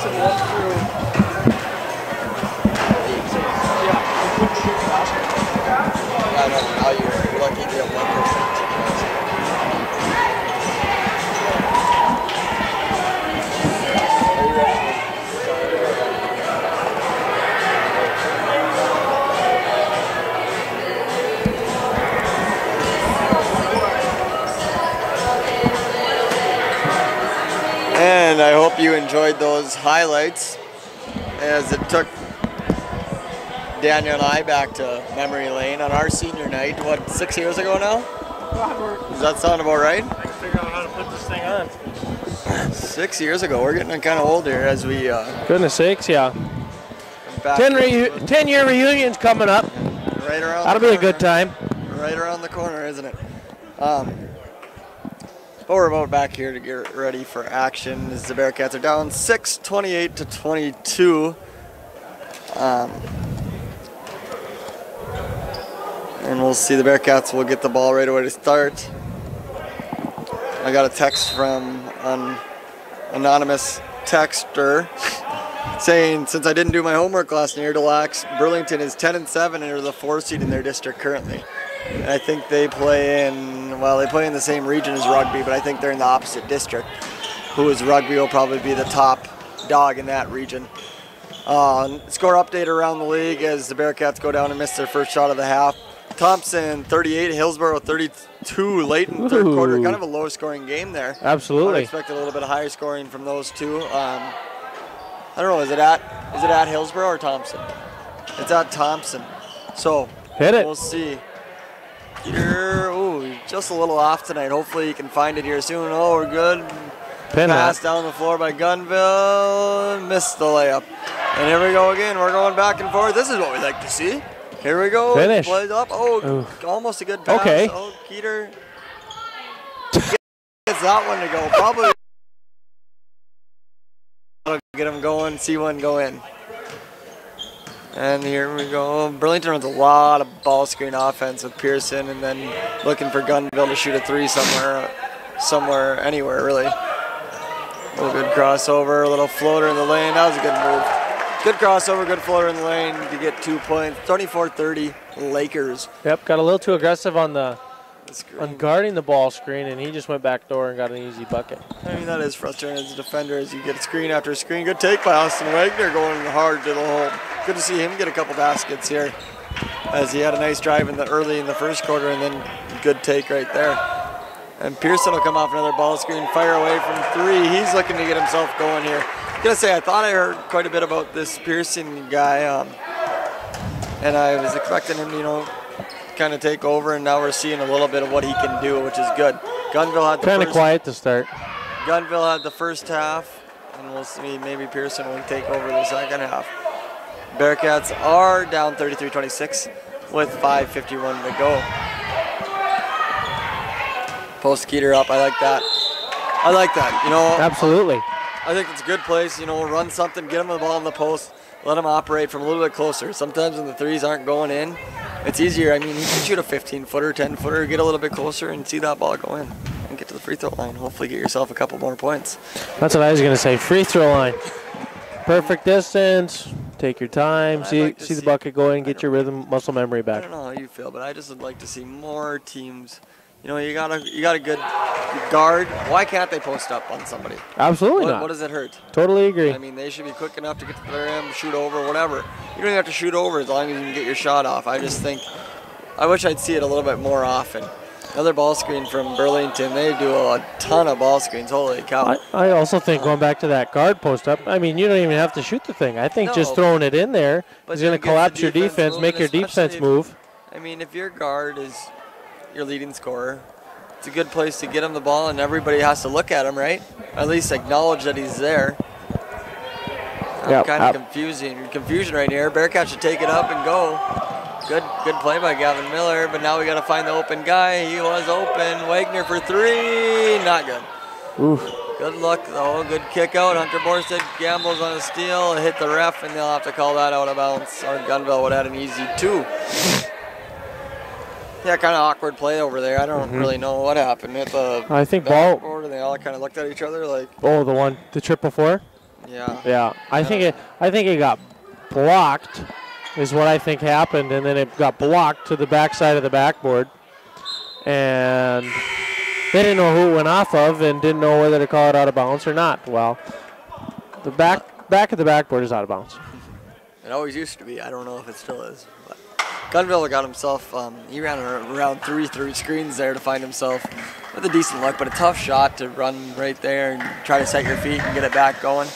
and look through. I know, now you're lucky to have one person. And I hope you enjoyed those highlights as it took Daniel and I back to memory lane on our senior night, what, 6 years ago now? Does that sound about right? I can figure out how to put this thing on. 6 years ago. We're getting kind of old here as we... Goodness sakes, yeah. 10-year reunion's coming up. Right around That'll be a good time. Right around the corner, isn't it? But we're about back here to get ready for action as the Bearcats are down 6, 28 to 22. And we'll see the Bearcats will get the ball right away to start. I got a text from an anonymous texter saying, since I didn't do my homework last year, Burlington is 10-7 and are the 4th seed in their district currently. And I think they play in, well, they play in the same region as Rugby, but I think they're in the opposite district. Who is Rugby will probably be the top dog in that region. Score update around the league as the Bearcats go down and miss their first shot of the half. Thompson 38, Hillsborough 32 late in the third quarter. Kind of a low scoring game there. Absolutely. I expected a little bit of higher scoring from those two. I don't know, is it at Hillsborough or Thompson? It's at Thompson. So hit it. We'll see. Peter, just a little off tonight. Hopefully he can find it here soon. Oh, we're good. Pass down the floor by Gunville. Missed the layup. And here we go again. We're going back and forth. This is what we like to see. Here we go. Finish. Plays up. Oh, almost a good pass. Okay. Oh, Keeter gets that one to go. Probably get him going. See one go in. And here we go. Burlington runs a lot of ball screen offense with Pearson, and then looking for Gunville to shoot a three somewhere, anywhere really. A little good crossover, a little floater in the lane. That was a good move. Good crossover, good floater in the lane to get 2 points. 24-30 Lakers. Yep, got a little too aggressive on guarding the ball screen, and he just went back door and got an easy bucket. I mean, that is frustrating as a defender as you get screen after screen. Good take by Austin Wagner going hard to the hole. Good to see him get a couple baskets here as he had a nice drive early in the first quarter, and then good take right there. And Pearson will come off another ball screen, fire away from three. He's looking to get himself going here. I'm gonna say I thought I heard quite a bit about this Pearson guy, and I was expecting him, kind of take over, and now we're seeing a little bit of what he can do, which is good. Gunville had kind of quiet to start. Gunville had the first half, and we'll see maybe Pearson will take over the second half. Bearcats are down 33-26 with 5:51 to go. Post Keeter up. I like that. Absolutely. I think it's a good place. Run something, get them the ball in the post, let them operate from a little bit closer. Sometimes when the threes aren't going in, it's easier. I mean, you can shoot a 15-footer, 10-footer, get a little bit closer and see that ball go in and get to the free throw line. Hopefully get yourself a couple more points. That's what I was going to say. Free throw line. Perfect distance. Take your time. See the bucket go in, get your rhythm, muscle memory back. I don't know how you feel, but I just would like to see more teams. You got a good guard. Why can't they post up on somebody? Absolutely not. What does it hurt? Totally agree. I mean, they should be quick enough to get to the rim, shoot over, whatever. You don't even have to shoot over as long as you can get your shot off. I wish I'd see it a little bit more often. Another ball screen from Burlington. They do a ton of ball screens. Holy cow. I also think going back to that guard post up, I mean, you don't even have to shoot the thing. I think just throwing it in there is going to collapse your defense, make your defense move. I mean, if your guard is your leading scorer, it's a good place to get him the ball, and everybody has to look at him, right? At least acknowledge that he's there. Kind of confusion right here. Bearcats should take it up and go. Good play by Gavin Miller, but now we got to find the open guy. He was open. Wagner for three. Not good. Oof. Good luck, though. Good kick out. Hunter Borstead gambles on a steal. Hit the ref, and they'll have to call that out of bounds. Or Gunville would have had an easy two. Yeah, kind of awkward play over there. I don't really know what happened. Hit the I think ball. And they all kind of looked at each other like. Oh, the trip before? Yeah. Yeah, I think it got blocked, is what I think happened, and then it got blocked to the backside of the backboard, and they didn't know who it went off of, and didn't know whether to call it out of bounds or not. Well, the back of the backboard is out of bounds. It always used to be. I don't know if it still is. But Gunville got himself. He ran around 3 through screens there to find himself with a decent look, but a tough shot to run right there and try to set your feet and get it back going.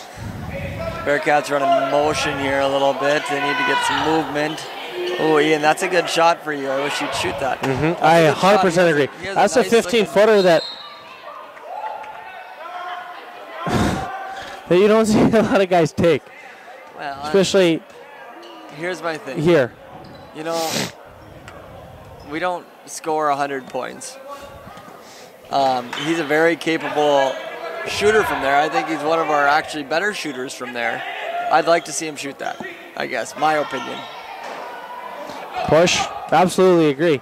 Bearcats running motion here a little bit. They need to get some movement. Oh, Ian, that's a good shot for you. I wish you'd shoot that. I 100% agree. That's a 15-footer that you don't see a lot of guys take. Well, especially here's my thing. Here. You know, we don't score 100 points. He's a very capable shooter from there. I think he's one of our actually better shooters from there. I'd like to see him shoot that, I guess, my opinion. Push. Absolutely agree.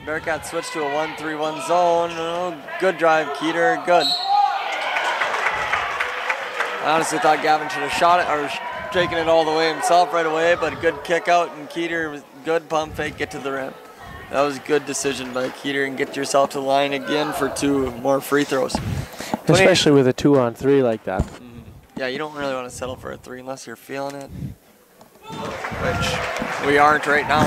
Bearcats switch to a 1-3-1 zone. Oh, good drive, Keeter. Good. I honestly thought Gavin should have shot it or taken it all the way himself right away, but a good kick out, and Keeter was good pump fake, get to the rim. That was a good decision by Keeter, and get yourself to the line again for 2 more free throws. Especially with a 2-on-3 like that. Yeah, you don't really want to settle for a 3 unless you're feeling it, which we aren't right now.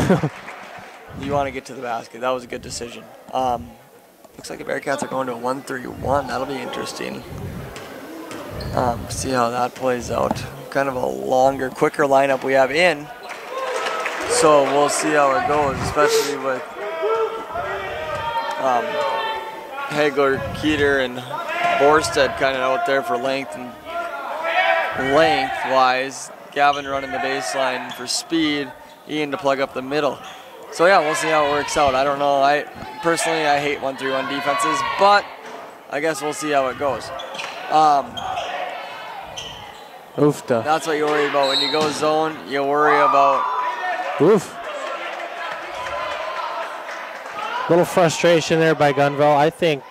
You want to get to the basket. That was a good decision. Looks like the Bearcats are going to a 1-3-1. That'll be interesting. See how that plays out. Kind of a longer, quicker lineup we have in. So we'll see how it goes, especially with Hagler, Keeter, and Borstead kind of out there for lengthwise. Gavin running the baseline for speed. Ian to plug up the middle. So yeah, we'll see how it works out. I don't know. I hate 1-3-1 defenses, but I guess we'll see how it goes. Oofta. That's what you worry about. When you go zone, you worry about... Oof. Little frustration there by Gunville. I think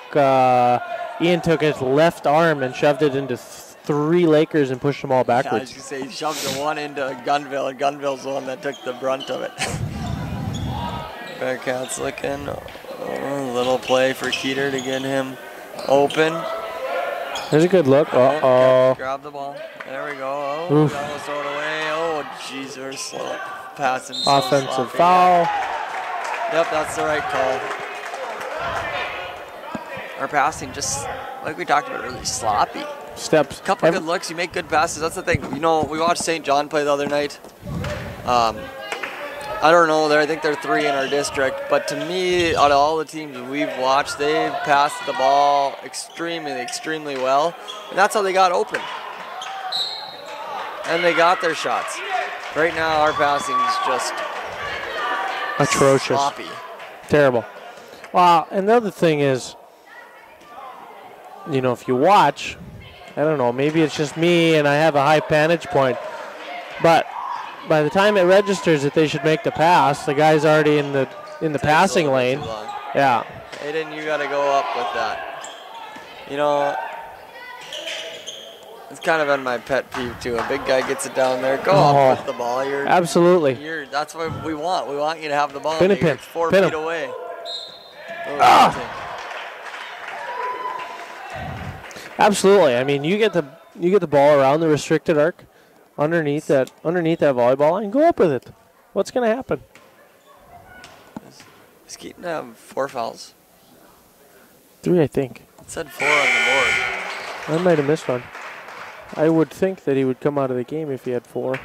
Ian took his left arm and shoved it into 3 Lakers and pushed them all backwards. Yeah, I was going to say, he shoved the one into Gunville, and Gunville's the one that took the brunt of it. Bearcats looking. A little play for Keeter to get him open. There's a good look. Uh-oh. Grab the ball. There we go. Oh, we almost throw it away. Oh, jeez, we're slow. Passing. Offensive foul. Yep, that's the right call. Our passing, just like we talked about, really sloppy. Steps. Couple good looks. You make good passes. That's the thing. You know, we watched St. John play the other night. I don't know. I think they're 3 in our district. But to me, out of all the teams we've watched, they passed the ball extremely, extremely well. And that's how they got open. And they got their shots. Right now, our passing is just atrocious. Sloppy. Terrible. Well, and the other thing is, you know, if you watch, I don't know, maybe it's just me and I have a high vantage point, but by the time it registers that they should make the pass, the guy's already in the passing lane. Yeah. Aiden, you got to go up with that. You know, it's kind of been my pet peeve too. A big guy gets it down there, go up with the ball. Absolutely. That's what we want. We want you to have the ball. Pin and pin. 4 pin feet him. away. Absolutely. I mean, you get the ball around the restricted arc, underneath that volleyball line, go up with it. What's going to happen? Is Keaton have 4 fouls? 3, I think. It said 4 on the board. I might have missed one. I would think that he would come out of the game if he had 4,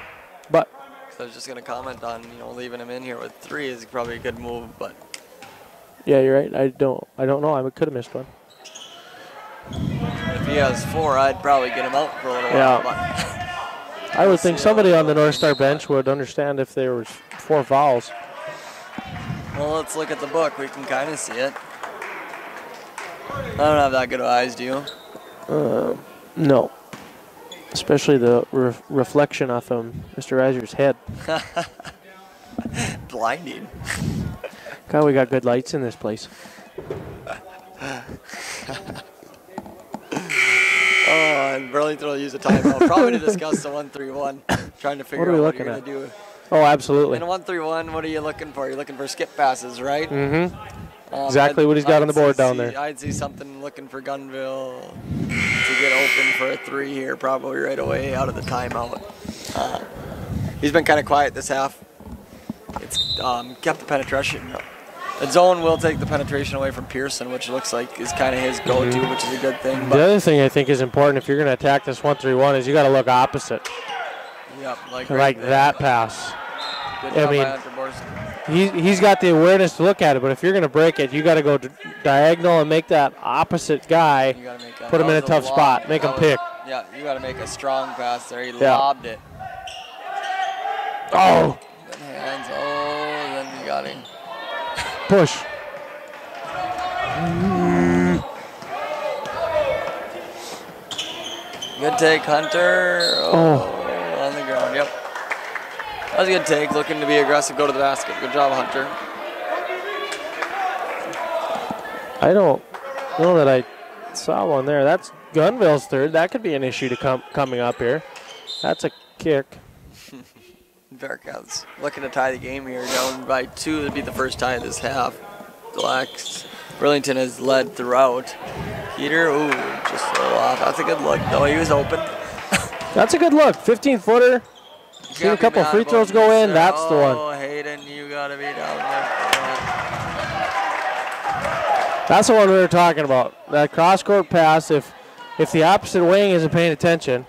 but. So I was just going to comment on, leaving him in here with 3 is probably a good move, but. Yeah, you're right. I don't know. I could have missed one. If he has 4, I'd probably get him out for a little while. But I would think somebody on the North Star bench would understand if there was 4 fouls. Well, let's look at the book. We can kind of see it. I don't have that good of eyes, do you? No. Especially the reflection off of Mr. Riser's head. Blinding. God, we got good lights in this place. Oh, And Burlington will use a timeout, probably to discuss the 1-3-1, trying to figure out what you're going to do. Oh, absolutely. In a 1-3-1, what are you looking for? You're looking for skip passes, right? Mm-hmm. Exactly what he's got on the board down there. I'd see something looking for Gunville to get open for a 3 here, probably right away out of the timeout. He's been kind of quiet this half. It's kept the penetration. The zone will take the penetration away from Pearson, which looks like is kind of his go-to, which is a good thing. The other thing I think is important if you're going to attack this 1-3-1 is you got to look opposite. Yep, like that pass. Good job by Hunter Borson. He's got the awareness to look at it, but if you're going to break it, you got to go diagonal and make that opposite guy put him in a tough spot, make him pick. Yeah, you got to make a strong pass there. He lobbed it. Oh. Good hands. Oh, then you got him. Push. Good take, Hunter. Oh, on the ground. Yep. That was a good take. Looking to be aggressive. Go to the basket. Good job, Hunter. I don't know that I saw one there. That's Gunville's third. That could be an issue to coming up here. That's a kick. Bearcats looking to tie the game here, down by 2. It'd be the first tie of this half. Burlington has led throughout. Peter, ooh, just a little off. That's a good look, though. He was open. That's a good look. 15-footer. See a couple free throws go in. That's the one. Oh, Hayden, you got to be down there. That's the one we were talking about. That cross-court pass, if the opposite wing isn't paying attention,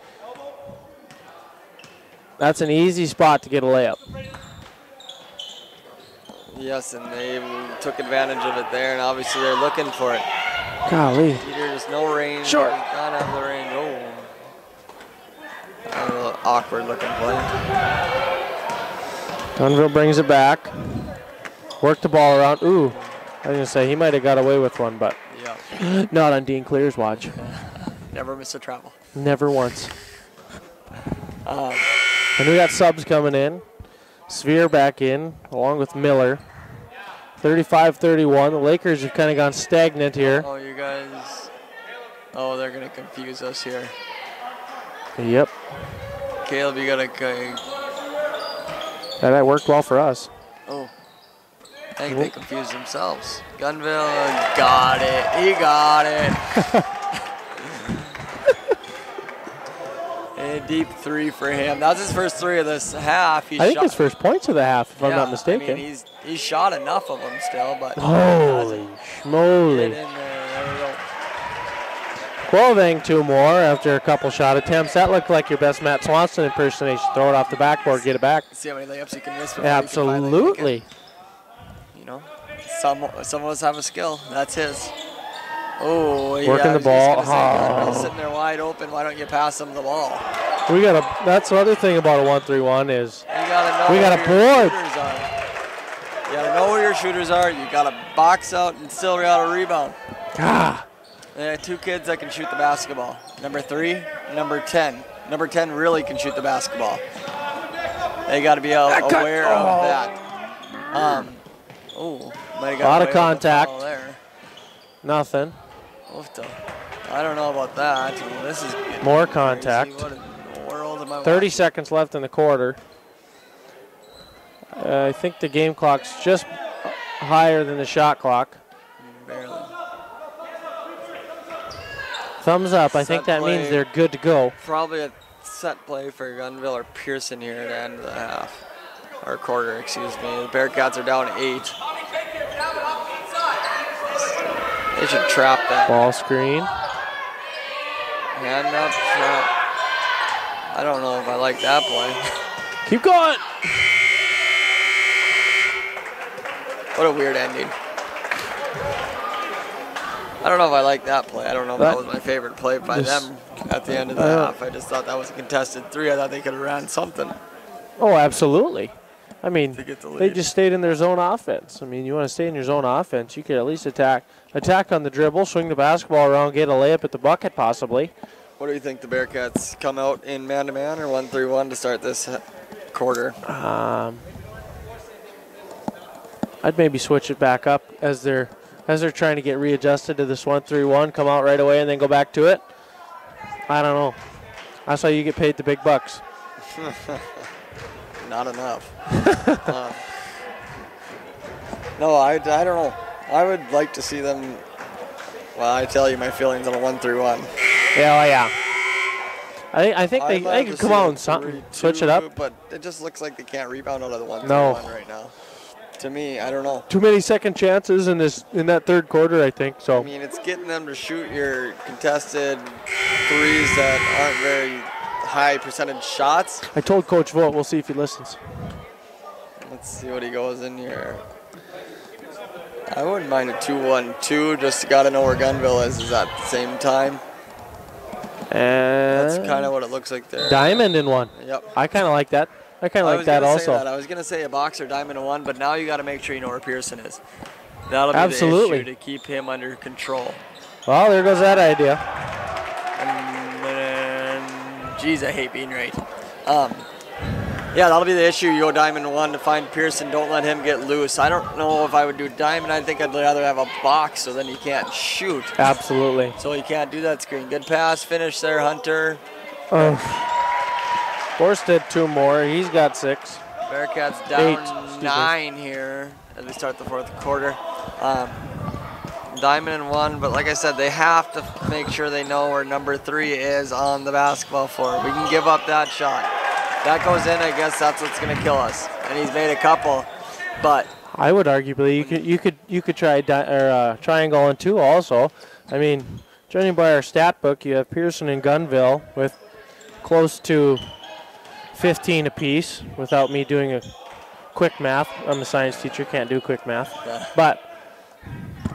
that's an easy spot to get a layup. Yes, and they took advantage of it there, and obviously they're looking for it. Golly. Peter, just no range. Short. Not have the range. Oh. A little awkward looking play. Gunville brings it back. Work the ball around. Ooh. I was going to say he might have got away with one, but not on Dean Clear's watch. Never miss a travel. Never once. And we got subs coming in. Sphere back in, along with Miller. 35-31. The Lakers have kind of gone stagnant here. Oh, you guys. Oh, they're going to confuse us here. Yep. Caleb, you got to. That worked well for us. Oh. I think they confused themselves. Gunville got it. He got it. A deep 3 for him. That was his first 3 of this half. I think his first points of the half, if I'm not mistaken. I mean, he's shot enough of them still, but holy schmoly. There we go. Quovang 2 more after a couple shot attempts. That looked like your best Matt Swanson impersonation. Throw it off the backboard, get it back. See how many layups you can miss. Absolutely. You know, some of us have a skill. That's his. Oh, working the ball. Sitting there wide open. Why don't you pass him the ball? That's the other thing about a 1-3-1 is we got a board. You got to know where your shooters are. You got to box out and still be able to rebound. There are 2 kids that can shoot the basketball. Number 3, number 10. Number 10 really can shoot the basketball. They got to be aware of that. Might have got a lot of contact. There. Nothing. I don't know about that. This is more contact. What in the world am I 30 watching? seconds left in the quarter. I think the game clock's just higher than the shot clock. Barely. Thumbs up. I think that means they're good to go. Probably a set play for Gunville or Pearson here at the end of the half. Or quarter, excuse me. The Bearcats are down 8. They should trap that. Ball screen. Hand up, trap. I don't know if I like that play. Keep going. What a weird ending. I don't know if I like that play. I don't know if that was my favorite play by them at the end of the half. I just thought that was a contested 3. I thought they could have ran something. Oh, absolutely. I mean, the they just stayed in their zone offense. I mean, you want to stay in your zone offense, you could at least attack on the dribble, swing the basketball around, get a layup at the bucket possibly. What do you think the Bearcats come out in man-to-man or 1-3-1 to start this quarter? I'd maybe switch it back up as they're trying to get readjusted to this 1-3-1, come out right away and then go back to it. I don't know. That's how you get paid the big bucks. Not enough. No, I don't know. I would like to see them. Well, I tell you my feelings on a 1-3-1. Yeah, oh yeah. I think they could come out and switch it up. But it just looks like they can't rebound out of the 1-3-1 right now. To me, I don't know. Too many second chances in that third quarter, I think. So I mean, it's getting them to shoot your contested threes that aren't very high percentage shots. I told Coach Vogt, we'll see if he listens. Let's see what he goes in here. I wouldn't mind a 2-1-2. Just got to know where Gunville is at the same time. And that's kind of what it looks like there. Diamond in one. Yep. I kind of like that. I kind of like that also. I was going to say a box or diamond in one, but now you got to make sure you know where Pearson is. That'll be Absolutely. the issue to keep him under control. Well, there goes that idea. And geez, I hate being right. Yeah, that'll be the issue. You go diamond one to find Pearson. Don't let him get loose. I don't know if I would do diamond. I think I'd rather have a box so then you can't shoot. Absolutely. So you can't do that screen. Good pass, finish there, Hunter. Borsted 2 more. He's got 6. Bearcats down 9 here as we start the fourth quarter. Diamond in one, but like I said, they have to make sure they know where number 3 is on the basketball floor. We can give up that shot. That goes in, I guess that's what's going to kill us. And he's made a couple, but I would arguably you could try triangle in 2 also. I mean, judging by our stat book, you have Pearson and Gunville with close to 15 apiece. Without me doing a quick math, I'm a science teacher, can't do quick math. But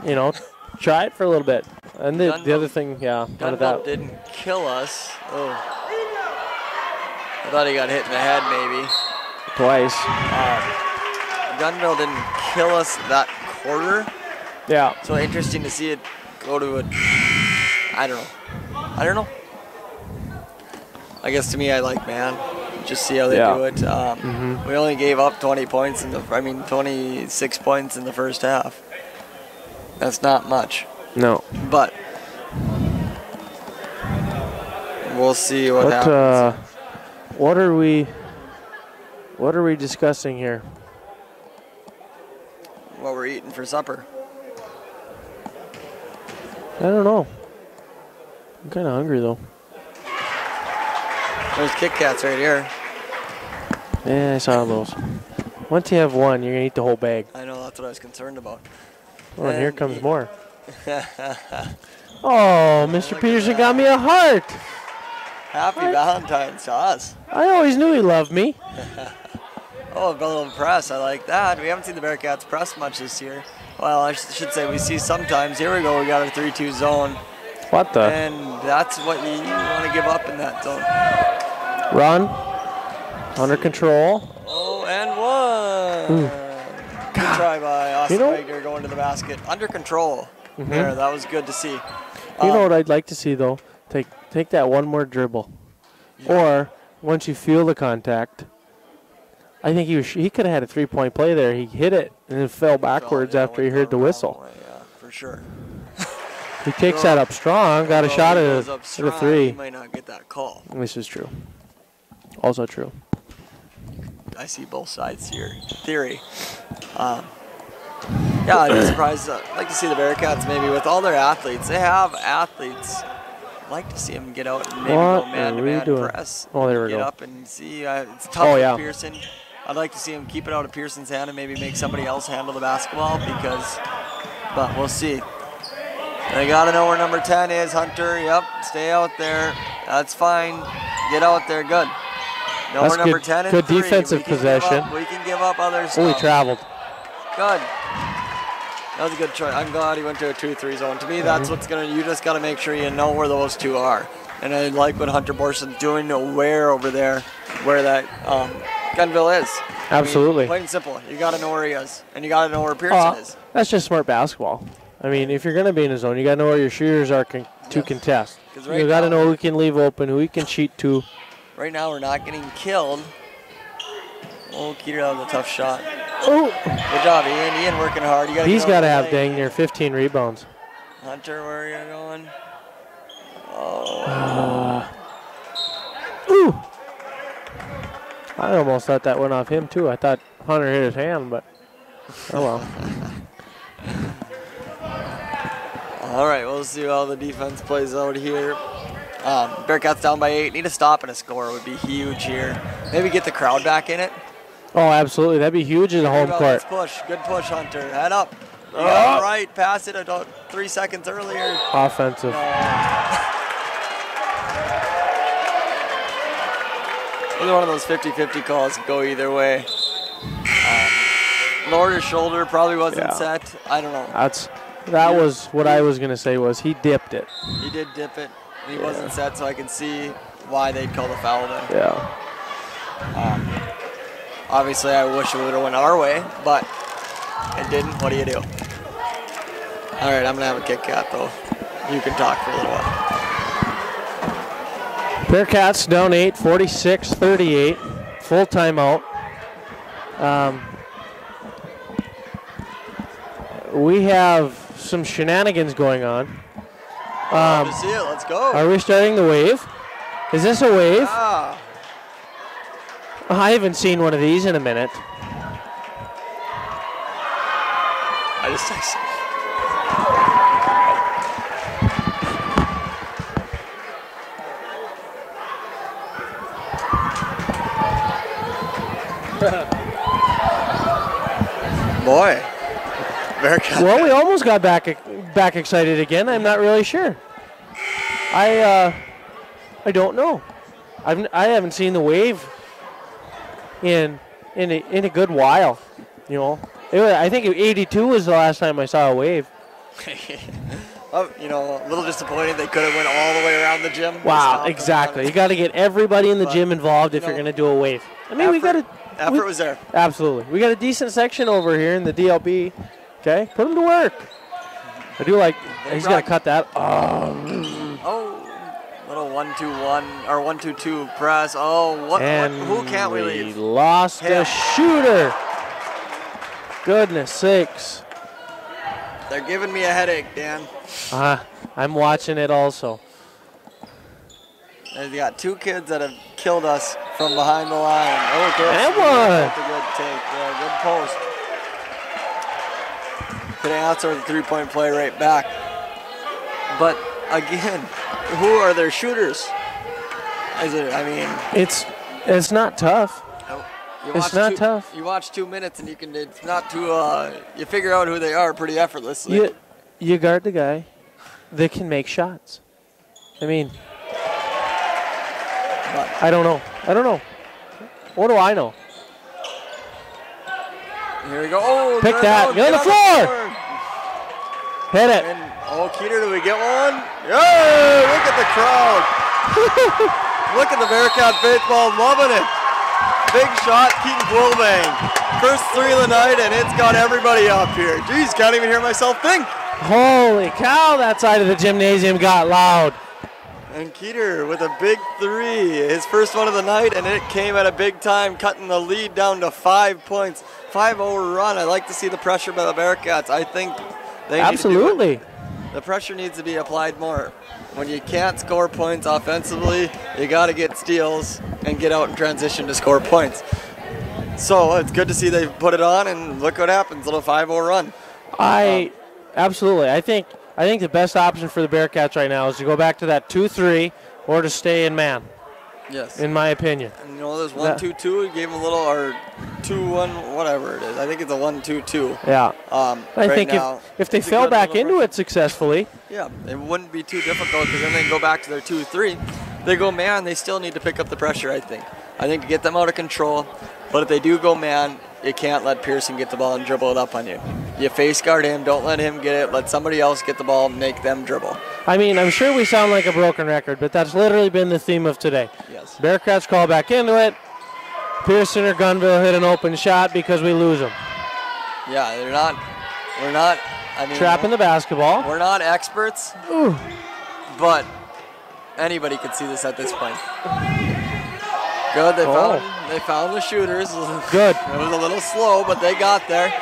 you know, try it for a little bit. And the other thing, yeah, Gunville didn't kill us. Oh. I thought he got hit in the head maybe. Twice. Gunville didn't kill us that quarter. Yeah. So interesting to see it go to a, I don't know. I guess to me I like man. Just see how they do it. We only gave up 20 points 26 points in the first half. That's not much. No. But we'll see what happens. What are we discussing here? What we're eating for supper. I don't know. I'm kind of hungry though. There's Kit Kats right here. Yeah, I saw those. Once you have one, you're gonna eat the whole bag. I know, that's what I was concerned about. Oh, and here comes more. Oh, Mr. Peterson got me a heart. Happy Valentine's to us. I always knew he loved me. Oh, a little press. I like that. We haven't seen the Bearcats press much this year. Well, I should say we see sometimes. Here we go. We got a 3-2 zone. What the? And that's what you want to give up in that zone. Run. Under control. Oh, and one. Good try by Austin Wagner going to the basket. Under control. There, that was good to see. You know what I'd like to see, though? Take that one more dribble. Yeah. Or, once you feel the contact, I think he could have had a 3-point play there. He hit it and then fell backwards after he heard the whistle. Yeah, for sure. He takes that up strong, got a shot at a 3. He might not get that call. This is true. Also true. I see both sides to your theory. Yeah, I'd be surprised. I'd like to see the Bearcats maybe with all their athletes. They have athletes. I'd like to see them get out and maybe go man-to-man press. Oh, there we go. Get up and see. It's tough for Pearson. I'd like to see him keep it out of Pearson's hand and maybe make somebody else handle the basketball but we'll see. They got to know where number 10 is, Hunter. Yep, stay out there. That's fine. Get out there, good. Know where number 10 is. Good defensive possession. We can give up other stuff. Oh, he traveled. Good. That was a good choice. I'm glad he went to a 2-3 zone. To me, that's what's you just got to make sure you know where those two are. And I like what Hunter Borson's doing, aware over there where that Gunville is. Absolutely. I mean, plain and simple. You got to know where he is, and you got to know where Pearson is. That's just smart basketball. I mean, if you're going to be in a zone, you got to know where your shooters are to contest. You got to know who can leave open, who he can cheat to. Right now, we're not getting killed. Oh, Keeter, that was a tough shot. Oh. Good job, Ian. Ian working hard. He's got to have dang near 15 rebounds. Hunter, where are you going? Ooh. I almost thought that went off him, too. I thought Hunter hit his hand, but oh well. All right, we'll see how the defense plays out here. Bearcats down by 8. Need a stop and a score would be huge here. Maybe get the crowd back in it. Oh, absolutely. That'd be huge in the home court. Let's push. Good push, Hunter. Head up. You got it right. Pass it about 3 seconds earlier. Offensive. Either one of those 50-50 calls could go either way. Lowered his shoulder, probably wasn't set. I don't know. That was what I was going to say was he dipped it. He did dip it. And he wasn't set, so I can see why they'd call the foul then. Yeah. Obviously, I wish it would have went our way, but it didn't. What do you do? All right, I'm going to have a Kit Kat, though. You can talk for a little while. Bearcats down 8, 46-38. Full timeout. We have some shenanigans going on. Love to see it. Let's go. Are we starting the wave? Is this a wave? Yeah. I haven't seen one of these in a minute. I just texted. Boy. Well, we almost got back excited again. I'm not really sure. I don't know. I haven't seen the wave in a good while. You know, I think 82 was the last time I saw a wave. You know, a little disappointed they could have went all the way around the gym. Wow, exactly. You got to get everybody in the gym involved if you're going to do a wave. I mean, effort was there. Absolutely. We got a decent section over here in the DLB. Okay, put him to work. I do like. He's got to cut that. Little 1-2-1 or 1-2-2 press. Who can't we leave? Lost a shooter. Goodness sakes. They're giving me a headache, Dan. I'm watching it also. They've got 2 kids that have killed us from behind the line. And one. That's a good take. Yeah, good post. Could answer the 3-point play right back. But again, who are their shooters? It's not tough. It's not tough. You watch 2 minutes and it's not too, you figure out who they are pretty effortlessly. You guard the guy that can make shots. I mean, I don't know. What do I know? Here we go. Pick that. Get on the floor. Hit it. And, Keeter, do we get one? Yay! Look at the crowd. Look at the Bearcat baseball, loving it. Big shot, Keaton Quillbang. First 3 of the night, and it's got everybody up here. Geez, can't even hear myself think. Holy cow, that side of the gymnasium got loud. And Keeter with a big 3, his first one of the night, and it came at a big time, cutting the lead down to 5 points. 5-0 run. I like to see the pressure by the Bearcats. I think they absolutely need to do it. The pressure needs to be applied more. When you can't score points offensively, you got to get steals and get out and transition to score points. So it's good to see they put it on, and look what happens, little 5-0 run. Absolutely. I think the best option for the Bearcats right now is to go back to that 2-3 or to stay in man. Yes. In my opinion. And there's 1-2-2. He gave him a little, or 2-1, whatever it is. I think it's a 1-2-2. Yeah. I think if they fell back into it successfully. Yeah, it wouldn't be too difficult because then they can go back to their 2-3. They go man, they still need to pick up the pressure, I think. To get them out of control. But if they do go man, you can't let Pearson get the ball and dribble it up on you. You face guard him, don't let him get it, let somebody else get the ball and make them dribble. I mean, I'm sure we sound like a broken record, but that's literally been the theme of today. Yes. Bearcats call back into it. Pearson or Gunville hit an open shot because we lose them. Yeah, we're not, trapping the basketball. We're not experts, but anybody could see this at this point. Good, they found the shooters. Good. It was a little slow, but they got there.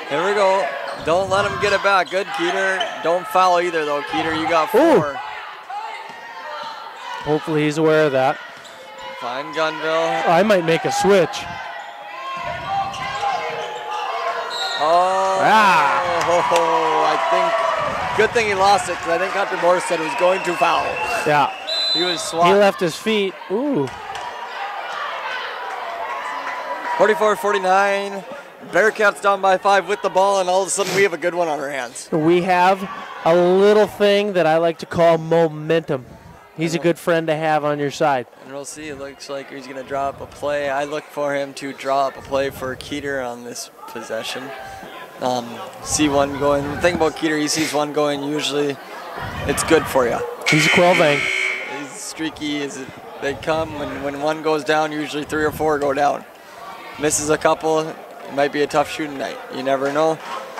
Here we go. Don't let them get it back. Good, Keeter. Don't foul either, though, Keeter. You got 4. Hopefully he's aware of that. Fine, Gunville. I might make a switch. Oh, I think good thing he lost it because I think Hunter Morris said it was going to foul. Yeah. He was swatting. He left his feet. Ooh. 44-49. Bearcats down by 5 with the ball, and all of a sudden we have a good one on our hands. We have a little thing that I like to call momentum. He's a good friend to have on your side. And we'll see. It looks like he's going to draw up a play. I look for him to draw up a play for Keeter on this possession. See one going. The thing about Keeter, he sees one going, usually it's good for you. He's a Quellbang. He's streaky. They come, and when one goes down, usually 3 or 4 go down. Misses a couple, it might be a tough shooting night. You never know.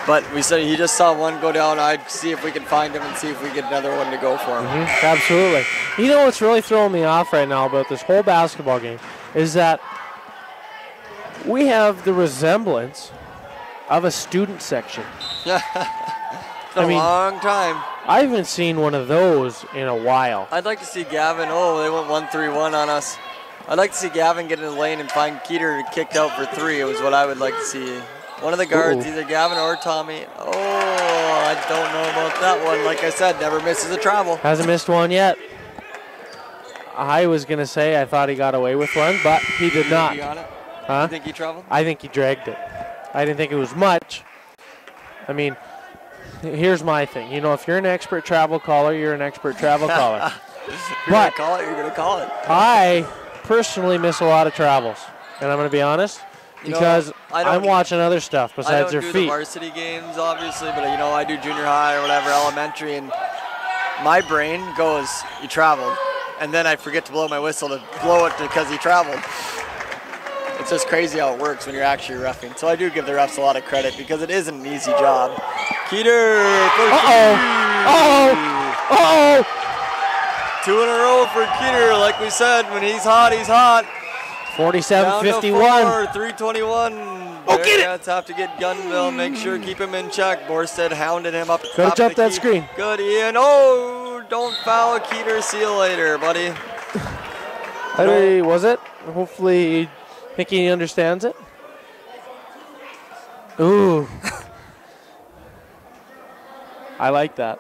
But we said he just saw one go down. I'd see if we can find him and see if we get another one to go for him. Absolutely. You know what's really throwing me off right now about this whole basketball game is that we have the resemblance of a student section. It's been a long time. I haven't seen one of those in a while. I'd like to see Gavin. Oh, they went 1-3-1 on us. I'd like to see Gavin get in the lane and find Keeter kicked out for 3. It was what I would like to see. One of the guards, either Gavin or Tommy. Oh, I don't know about that one. Like I said, never misses a travel. Hasn't missed one yet. I was going to say I thought he got away with one, but he did not. He got it? Huh? You think he traveled? I think he dragged it. I didn't think it was much. I mean, here's my thing. You know, if you're an expert travel caller, you're an expert travel caller. You're going to call it, you're going to call it. I personally miss a lot of travels, and I'm going to be honest. Because I'm watching other stuff besides their feet. I don't do the varsity games, obviously, but you know, I do junior high or whatever, elementary, and my brain goes, you traveled, and then I forget to blow my whistle to blow it because he traveled. It's just crazy how it works when you're actually reffing. So I do give the refs a lot of credit because it isn't an easy job. Keeter! Uh-oh! 2 in a row for Keeter. Like we said, when he's hot, he's hot. 47-51. 3:21. Oh, get it! Bearcats have to get Gunville. Make sure keep him in check. Borstead hounded him up at the Gotta top jump of the that key. screen. Good, Ian. Oh, don't foul Keeter. See you later, buddy. Was it? Hopefully, thinking he understands it. Ooh. I like that.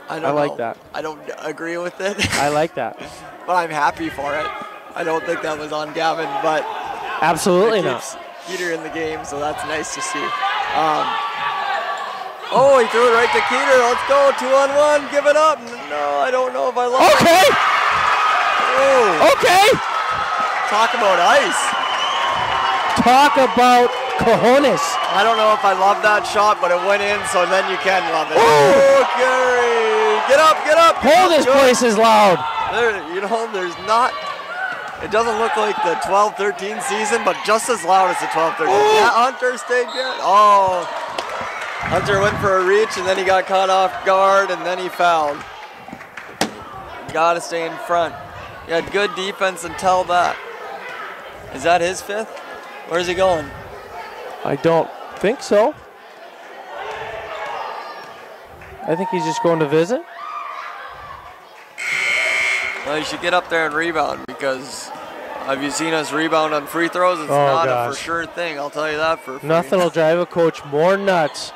I like know. that. I don't agree with it. I like that. But I'm happy for it. I don't think that was on Gavin, but absolutely not. Keeter in the game, so that's nice to see. Oh, he threw it right to Keeter. Let's go, 2-on-1. Give it up. No, I don't know if I love it. Okay. Oh. Okay. Talk about ice. Talk about cojones. I don't know if I love that shot, but it went in, so then you can love it. Oh, Gary. Get up, get up. Oh, this place is loud. There's not. It doesn't look like the 12-13 season, but just as loud as the 12-13. Yeah, Hunter stayed good. Oh, Hunter went for a reach, and then he got caught off guard, and then he fouled. Got to stay in front. He had good defense until that. Is that his 5th? Where's he going? I don't think so. I think he's just going to visit. Well, you should get up there and rebound because have you seen us rebound on free throws? It's not a for sure thing. I'll tell you that for free. Nothing will drive a coach more nuts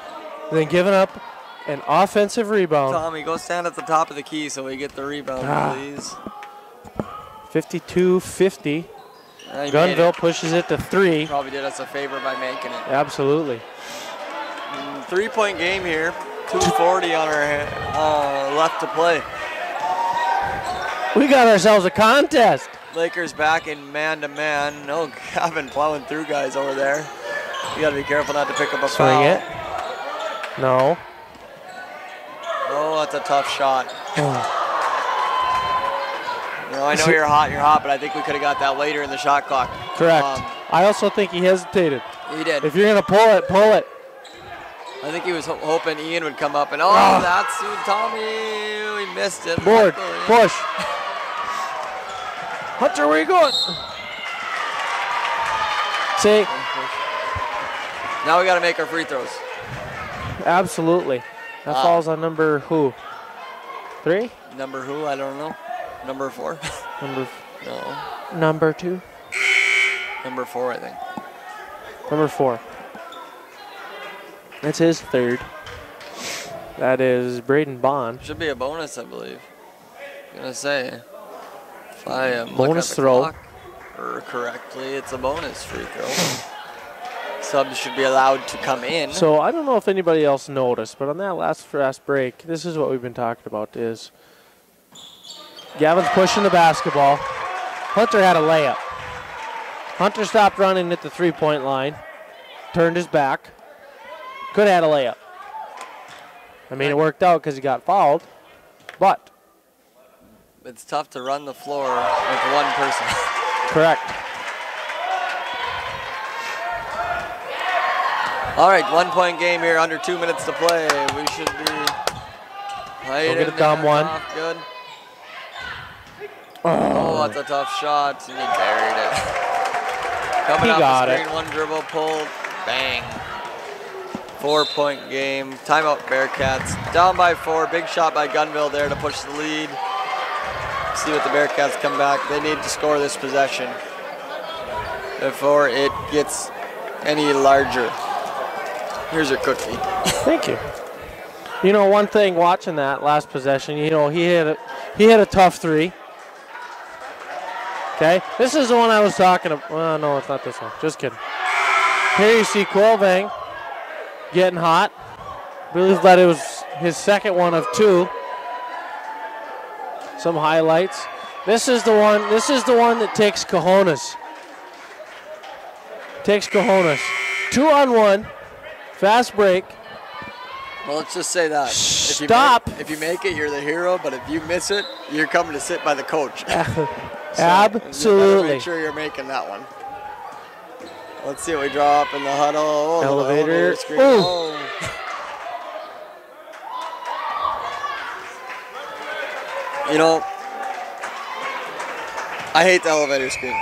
than giving up an offensive rebound. Tommy, go stand at the top of the key so we get the rebound, please. 52-50. Gunville pushes it to 3. Probably did us a favor by making it. Absolutely. 3-point game here. 2:40 on our left to play. We got ourselves a contest. Lakers back in man-to-man. No, Gavin plowing through guys over there. You got to be careful not to pick up a foul. Swing it. No. Oh, that's a tough shot. I know you're hot, but I think we could have got that later in the shot clock. Correct. I also think he hesitated. He did. If you're going to pull it, pull it. I think he was hoping Ian would come up and, that's Tommy. We missed it. Board. Push. Hunter, where are you going? See? Now we got to make our free throws. Absolutely. That falls on number who? 3? Number who? I don't know. Number 4? No. Number 2? Number 4, I think. Number 4. That's his third. That is Braden Bond. Should be a bonus, I believe. I'm gonna say. If I am bonus throw. Correctly, it's a bonus free throw. Subs should be allowed to come in. So I don't know if anybody else noticed, but on that last fast break, this is what we've been talking about is Gavin's pushing the basketball. Hunter had a layup. Hunter stopped running at the three-point line, turned his back, could have had a layup. I mean, it worked out because he got fouled, but it's tough to run the floor with one person. Correct. All right, 1-point game here, under 2 minutes to play. We should be We'll get a dumb one. Good. Oh, that's a tough shot. He buried it. Coming off the screen, one dribble, pull, bang. 4-point game. Timeout Bearcats. Down by 4. Big shot by Gunville there to push the lead. See what the Bearcats come back. They need to score this possession before it gets any larger. Here's your cookie. Thank you. You know, one thing watching that last possession, you know, he hit a tough three. Okay, this is the one I was talking about. Well, no, it's not this one. Just kidding. Here you see Quilvang getting hot. I believe that it was his second one of 2. Some highlights. This is the one. This is the one that takes cojones. Takes cojones. 2-on-1. Fast break. Well, let's just say that. Stop. If you make it, you're the hero. But if you miss it, you're coming to sit by the coach. So absolutely. Make sure you're making that one. Let's see what we draw up in the huddle. Oh, elevator. Screen. Oh. You know, I hate the elevator screen.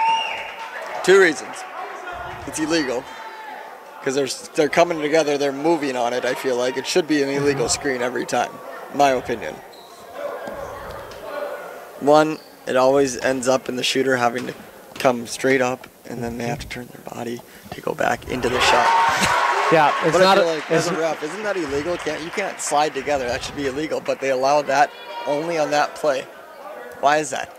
2 reasons. It's illegal. Because they're coming together, they're moving on it, I feel like. It should be an illegal screen every time, my opinion. 1, it always ends up in the shooter having to come straight up, and then they have to turn their body to go back into the shot. Yeah, it's but not I feel like, as a ref, isn't that illegal? You can't slide together. That should be illegal, but they allow that only on that play. Why is that?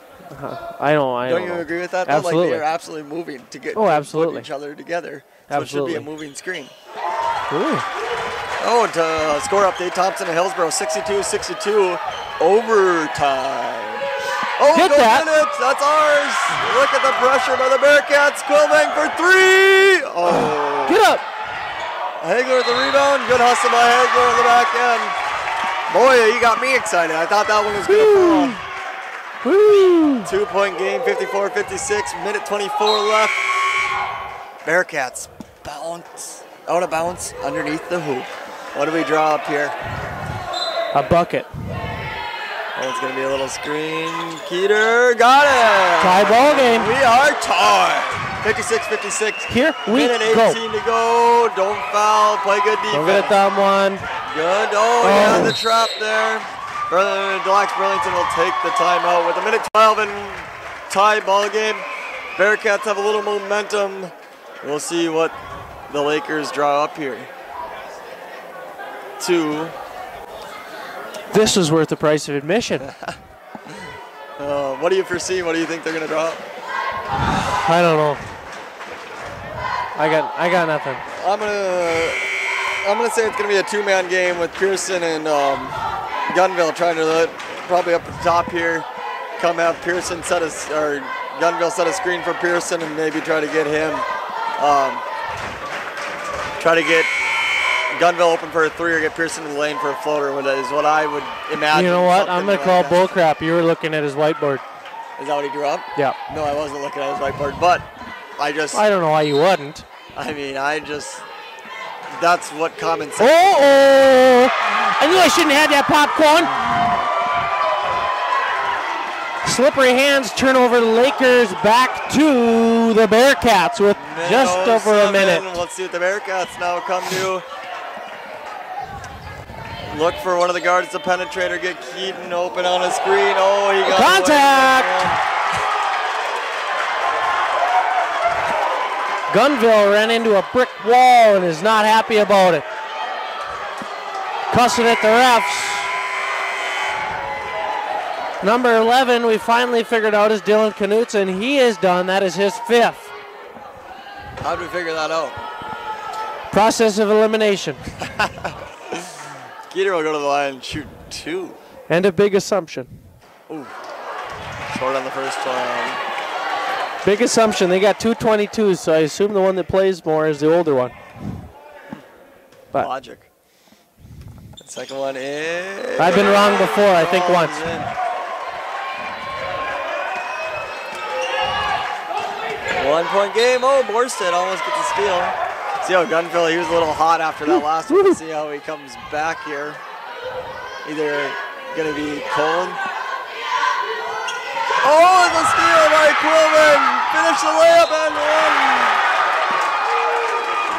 I don't Don't you agree with that? Absolutely. Like they are absolutely moving to get absolutely. put each other together. So absolutely. It should be a moving screen. Ooh. Oh, to score update, Thompson and Hillsborough, 62-62, overtime. Oh, get that. Minutes, that's ours. Look at the pressure by the Bearcats. Quilvang for 3. Oh. Get up. Hagler with the rebound. Good hustle by Hagler on the back end. Boy, you got me excited. I thought that one was going to fall. Woo. 2-point game, 54-56, minute 24 left. Bearcats bounce, out of bounds, underneath the hoop. What do we draw up here? A bucket. Oh, it's going to be a little screen. Keeter, got it! Tie ball game. We are tied. 56-56. Here we minute 18 go. to go. Don't foul. Play good defense. Don't get a dumb one. Good. Oh, yeah, the trap there. Deluxe Burlington will take the timeout with a minute 12 and tie ball game. Bearcats have a little momentum. We'll see what the Lakers draw up here. 2. This was worth the price of admission. What do you foresee? What do you think they're going to draw up? I don't know. I got nothing. I'm gonna say it's gonna be a 2-man game with Pearson and Gunville trying to probably up the top here. Come out, Pearson Gunville set a screen for Pearson and maybe try to get him. Try to get Gunville open for a 3 or get Pearson in the lane for a floater. Is what I would imagine. You know what? I'm gonna call bullcrap. You were looking at his whiteboard. Is that what he drew up? Yeah. No, I wasn't looking at his whiteboard, but I don't know why you wouldn't. I mean, that's what common sense. Oh! I knew I shouldn't have had that popcorn. Slippery hands, turnover, Lakers back to the Bearcats with just over a minute. Let's see what the Bearcats now come to. Look for one of the guards to penetrate or get Keaton open on a screen. Oh, he got contact! Gunville ran into a brick wall and is not happy about it. Cussing at the refs. Number 11, we finally figured out, is Dylan Knutson. He is done. That is his 5th. How'd we figure that out? Process of elimination. Skeeter will go to the line and shoot 2. And a big assumption. Ooh. Short on the first one. Big assumption. They got 2 22s, so I assume the one that plays more is the older one. But logic. The second one is... I've been wrong before, I think once. One-point game. Oh, Borstead almost gets a steal. See how Gunville, he was a little hot after that last one. See how he comes back here. Either going to be cold. Oh, it's a steal by Quillen. Finish the layup and one.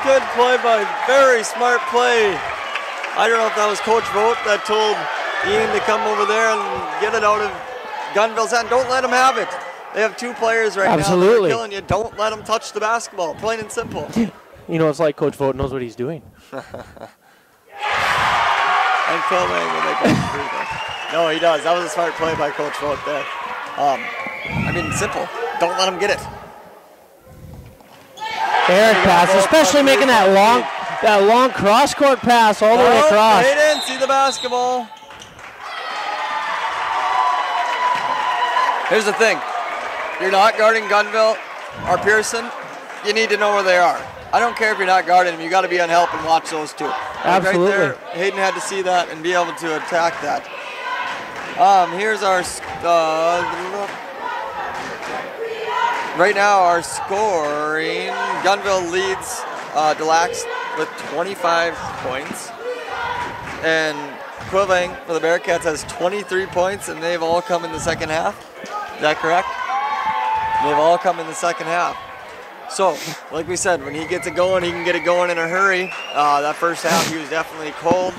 Good play by, very smart play. I don't know if that was Coach Vogt that told Ian to come over there and get it out of Gunville's hand. Don't let him have it. They have 2 players right now. They're killing you. Don't let them touch the basketball. Plain and simple. You know, it's like Coach Vogt knows what he's doing. And Quillen will make it free though. No, he does. That was a smart play by Coach Vogt there. I mean, simple. Don't let him get it. Eric pass, especially making that long cross-court pass all the way across. They didn't see the basketball. Here's the thing. You're not guarding Gunville or Pearson, you need to know where they are. I don't care if you're not guarding them, you got to be on help and watch those 2. Absolutely. Right there, Hayden had to see that and be able to attack that. Here's our, right now our scoring. Gunville leads Delax with 25 points. And Quilvang for the Bearcats has 23 points, and they've all come in the second half. Is that correct? They've all come in the second half. So, like we said, when he gets it going, he can get it going in a hurry. That first half, he was definitely cold,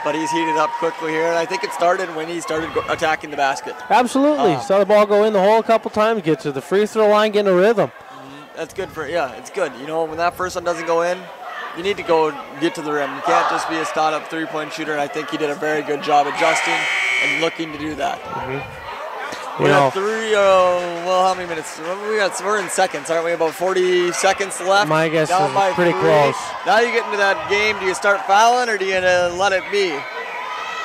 but he's heated up quickly here. And I think it started when he started attacking the basket. Absolutely. Saw the ball go in the hole a couple times, get to the free throw line, get in a rhythm. That's good for, yeah, it's good. You know, when that first one doesn't go in, you need to go get to the rim. You can't just be a stot-up three-point shooter, and I think he did a very good job adjusting and looking to do that. We got well, how many minutes? We're in seconds, aren't we? About 40 seconds left. My guess Down is pretty close. Now you get into that game. Do you start fouling or do you let it be?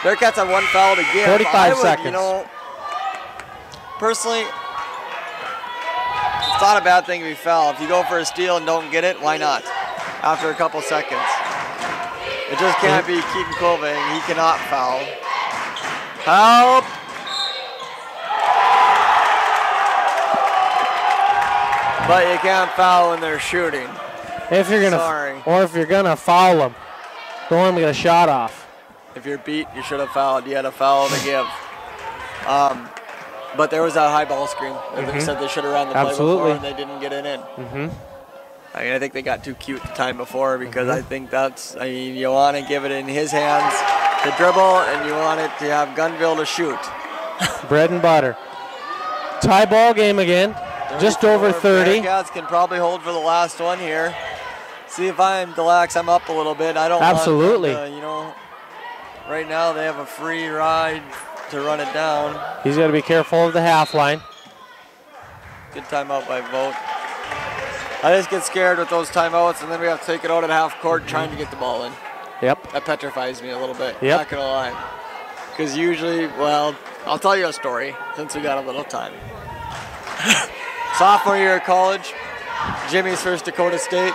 Bearcats have 1 foul to give. 45 seconds. You know, personally, it's not a bad thing if you foul. If you go for a steal and don't get it, why not? After a couple seconds. It just can't be Keaton Quilvang. He cannot foul. Help! But you can't foul when they're shooting. If you're gonna, or if you're gonna foul them, don't let them get a shot off. If you're beat, you should have fouled. You had a foul to give. But there was that high ball screen. They said they should have run the play before, and they didn't get it in. I mean, I think they got too cute the time before because I think that's. I mean, you want to give it in his hands to dribble, and you want it to have Gunville to shoot. Bread and butter. Tie ball game again. Just over 30. Bearcats can probably hold for the last one here. See if I'm Delax, I'm up a little bit. I don't Absolutely. want to, you know, right now they have a free ride to run it down. He's got to be careful of the half line. Good timeout by Vogt. I just get scared with those timeouts, and then we have to take it out at half court trying to get the ball in. Yep. That petrifies me a little bit. Yep. Not gonna lie. Because usually, well, I'll tell you a story since we got a little time. Sophomore year of college, Jimmy's First Dakota State.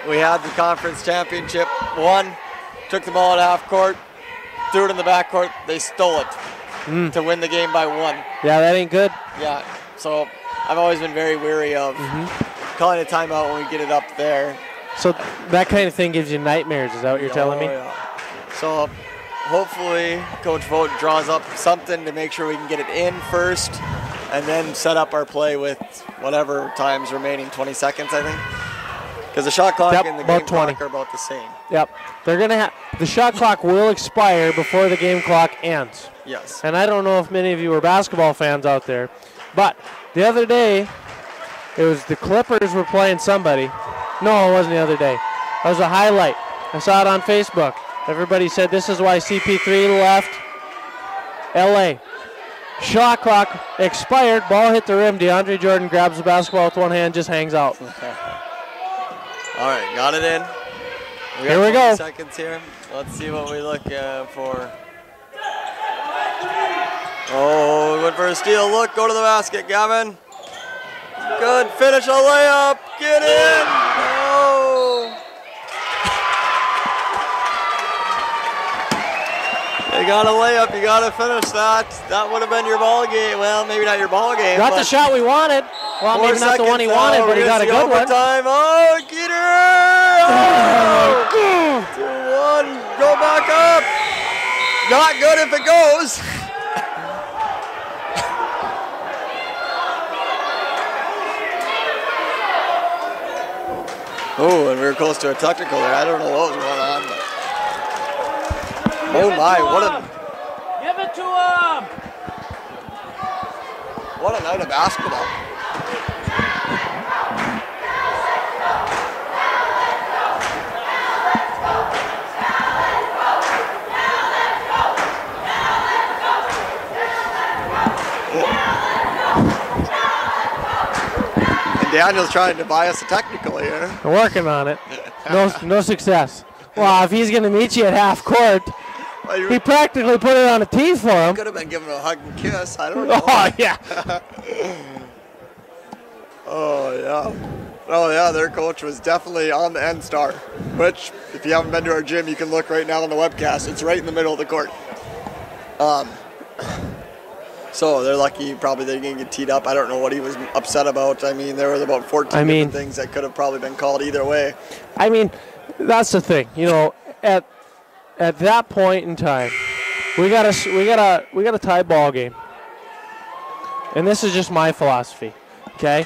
We had the conference championship, won, took the ball at half court, threw it in the back court, they stole it to win the game by 1. Yeah, that ain't good. Yeah, so I've always been very weary of calling a timeout when we get it up there. So that kind of thing gives you nightmares, is that what you're telling me? Yeah. So hopefully Coach Vogt draws up something to make sure we can get it in first, and then set up our play with whatever time's remaining, 20 seconds, I think. Because the shot clock Yep, and the about game clock 20. are about the same. Yep. They're going to have the shot clock will expire before the game clock ends. Yes. And I don't know if many of you are basketball fans out there, but the other day, it was the Clippers were playing somebody. No, it wasn't the other day. It was a highlight. I saw it on Facebook. Everybody said this is why CP3 left LA. Shot clock expired. Ball hit the rim. DeAndre Jordan grabs the basketball with one hand, just hangs out. All right, got it in. Here we go. Seconds here. Let's see what we look for. Oh, went for a steal. Look, go to the basket, Gavin. Good. Finish a layup. Get in. Oh. You got a layup. You got to finish that. That would have been your ball game. Well, maybe not your ball game. Got the shot we wanted. Well, maybe not the one he wanted, but he got a good one. Oh, Keeter! Oh. 2-1. Go back up. Not good if it goes. Oh, and we were close to a technical there. I don't know what was going on. But oh my, Give it to him! What a night of basketball. And Daniel's trying to buy us a technical here. I'm working on it. No success. Well, if he's going to meet you at half court, he practically put it on a tee for him. Could have been giving him a hug and kiss. I don't know. Oh, yeah. Oh, yeah, their coach was definitely on the end star, which, if you haven't been to our gym, you can look right now on the webcast. It's right in the middle of the court. So they're lucky probably they're going to get teed up. I don't know what he was upset about. I mean, there was about 14 different things that could have probably been called either way. I mean, that's the thing. You know, at that point in time, we got a tie ball game. And this is just my philosophy, okay?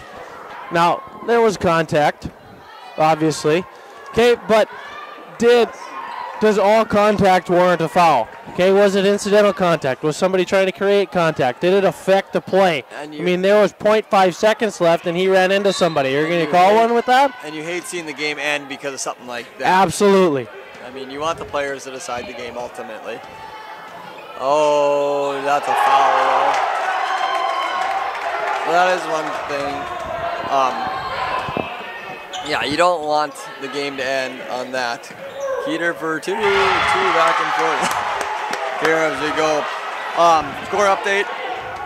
Now, there was contact, obviously, okay, but does all contact warrant a foul? Okay, was it incidental contact? Was somebody trying to create contact? Did it affect the play? I mean, there was 0.5 seconds left and he ran into somebody. You're going to call one with that? And you hate seeing the game end because of something like that. Absolutely. I mean, you want the players to decide the game ultimately. Oh, that's a foul. Well, that is one thing. Yeah, you don't want the game to end on that. Keeter for two back and forth. Here as we go. Score update.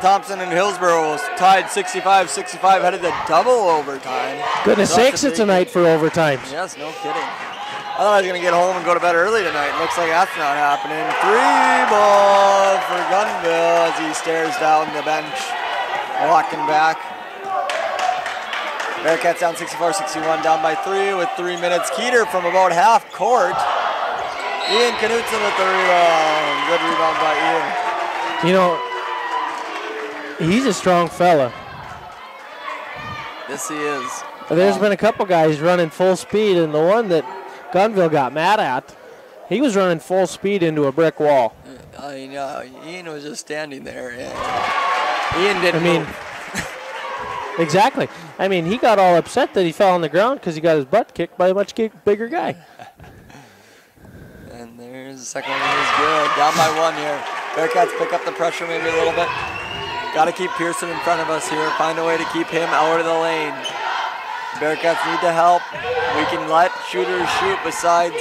Thompson and Hillsborough was tied 65-65, headed to double overtime. Goodness sakes, it's a night for overtimes. Yes, no kidding. I thought I was going to get home and go to bed early tonight. Looks like that's not happening. 3-ball for Gunville as he stares down the bench, walking back. Bearcats down 64-61, down by 3 with 3 minutes. Keeter from about half court. Ian Knutson with the rebound. Good rebound by Ian. You know, he's a strong fella. Yes, he is. There's been a couple guys running full speed, and the one that Gunville got mad at, he was running full speed into a brick wall. I know. Ian was just standing there. Yeah. Ian didn't move. Exactly. I mean, he got all upset that he fell on the ground because he got his butt kicked by a much bigger guy. And there's the second one. He's good. Down by 1 here. Bearcats pick up the pressure maybe a little bit. Got to keep Pearson in front of us here. Find a way to keep him out of the lane. Bearcats need to help. We can let shooters shoot besides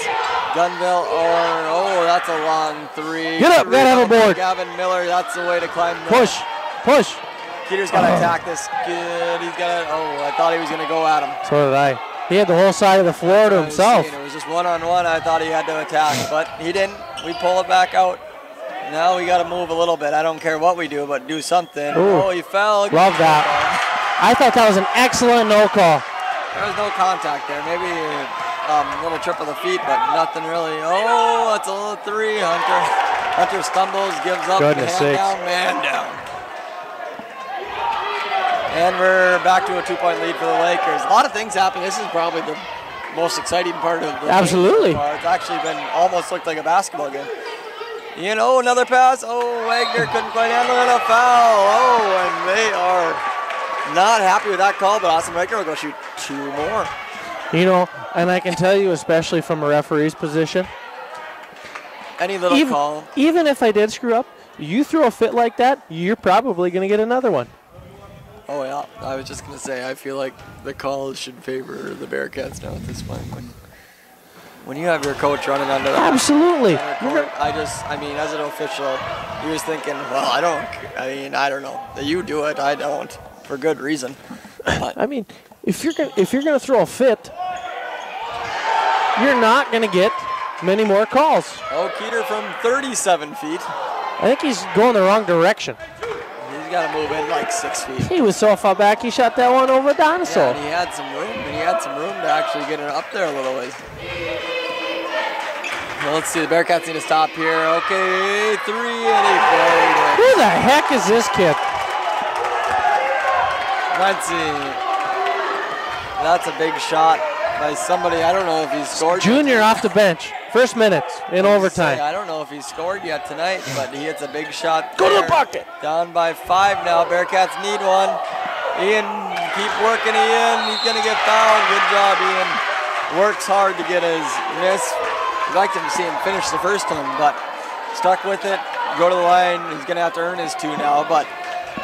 Gunville or, that's a long 3. Get up, get on the board. Gavin Miller, that's the way to climb the Push. Keeter's got to attack this. Good. He's got to. I thought he was going to go at him. So did I. He had the whole side of the floor to himself. It was just one-on-one. I thought he had to attack, but he didn't. We pull it back out. Now we got to move a little bit. I don't care what we do, but do something. Ooh. Oh, he fell. Love that. I thought that was an excellent no call. There was no contact there. Maybe a little trip of the feet, but nothing really. Oh, that's a little 3. Hunter stumbles, gives up. Goodness sakes. Man down. And we're back to a 2-point lead for the Lakers. A lot of things happening. This is probably the most exciting part of the Absolutely. game so far. It's actually been almost looked like a basketball game. Another pass. Oh, Wagner couldn't quite handle it. A foul. Oh, and they are not happy with that call, but Austin Wagner will go shoot 2 more. And I can tell you, especially from a referee's position, any little call. Even if I did screw up, you throw a fit like that, you're probably going to get another one. Oh, yeah. I was just going to say, I feel like the calls should favor the Bearcats now at this point. When you have your coach running under the Absolutely. court, as an official, he was thinking, well, I don't know. You do it, I don't, for good reason. But if you're going to throw a fit, you're not going to get many more calls. Oh, Keeter from 37 feet. I think he's going the wrong direction. He's got to move in like 6 feet. He was so far back, he shot that one over Donoso. Yeah, and he had some room to actually get it up there a little ways. Well, let's see, the Bearcats need to stop here. Okay, 3, and he buried it. Who the heck is this kid? Let's see. That's a big shot by somebody. I don't know if he's scored. Junior off the bench. First minutes in overtime. I don't know if he's scored yet tonight, but he hits a big shot. Go to the bucket. Down by 5 now. Bearcats need one. Ian, keep working Ian. He's going to get fouled. Good job, Ian. Works hard to get his miss. We'd like to see him finish the first one, but stuck with it. Go to the line. He's going to have to earn his 2 now, but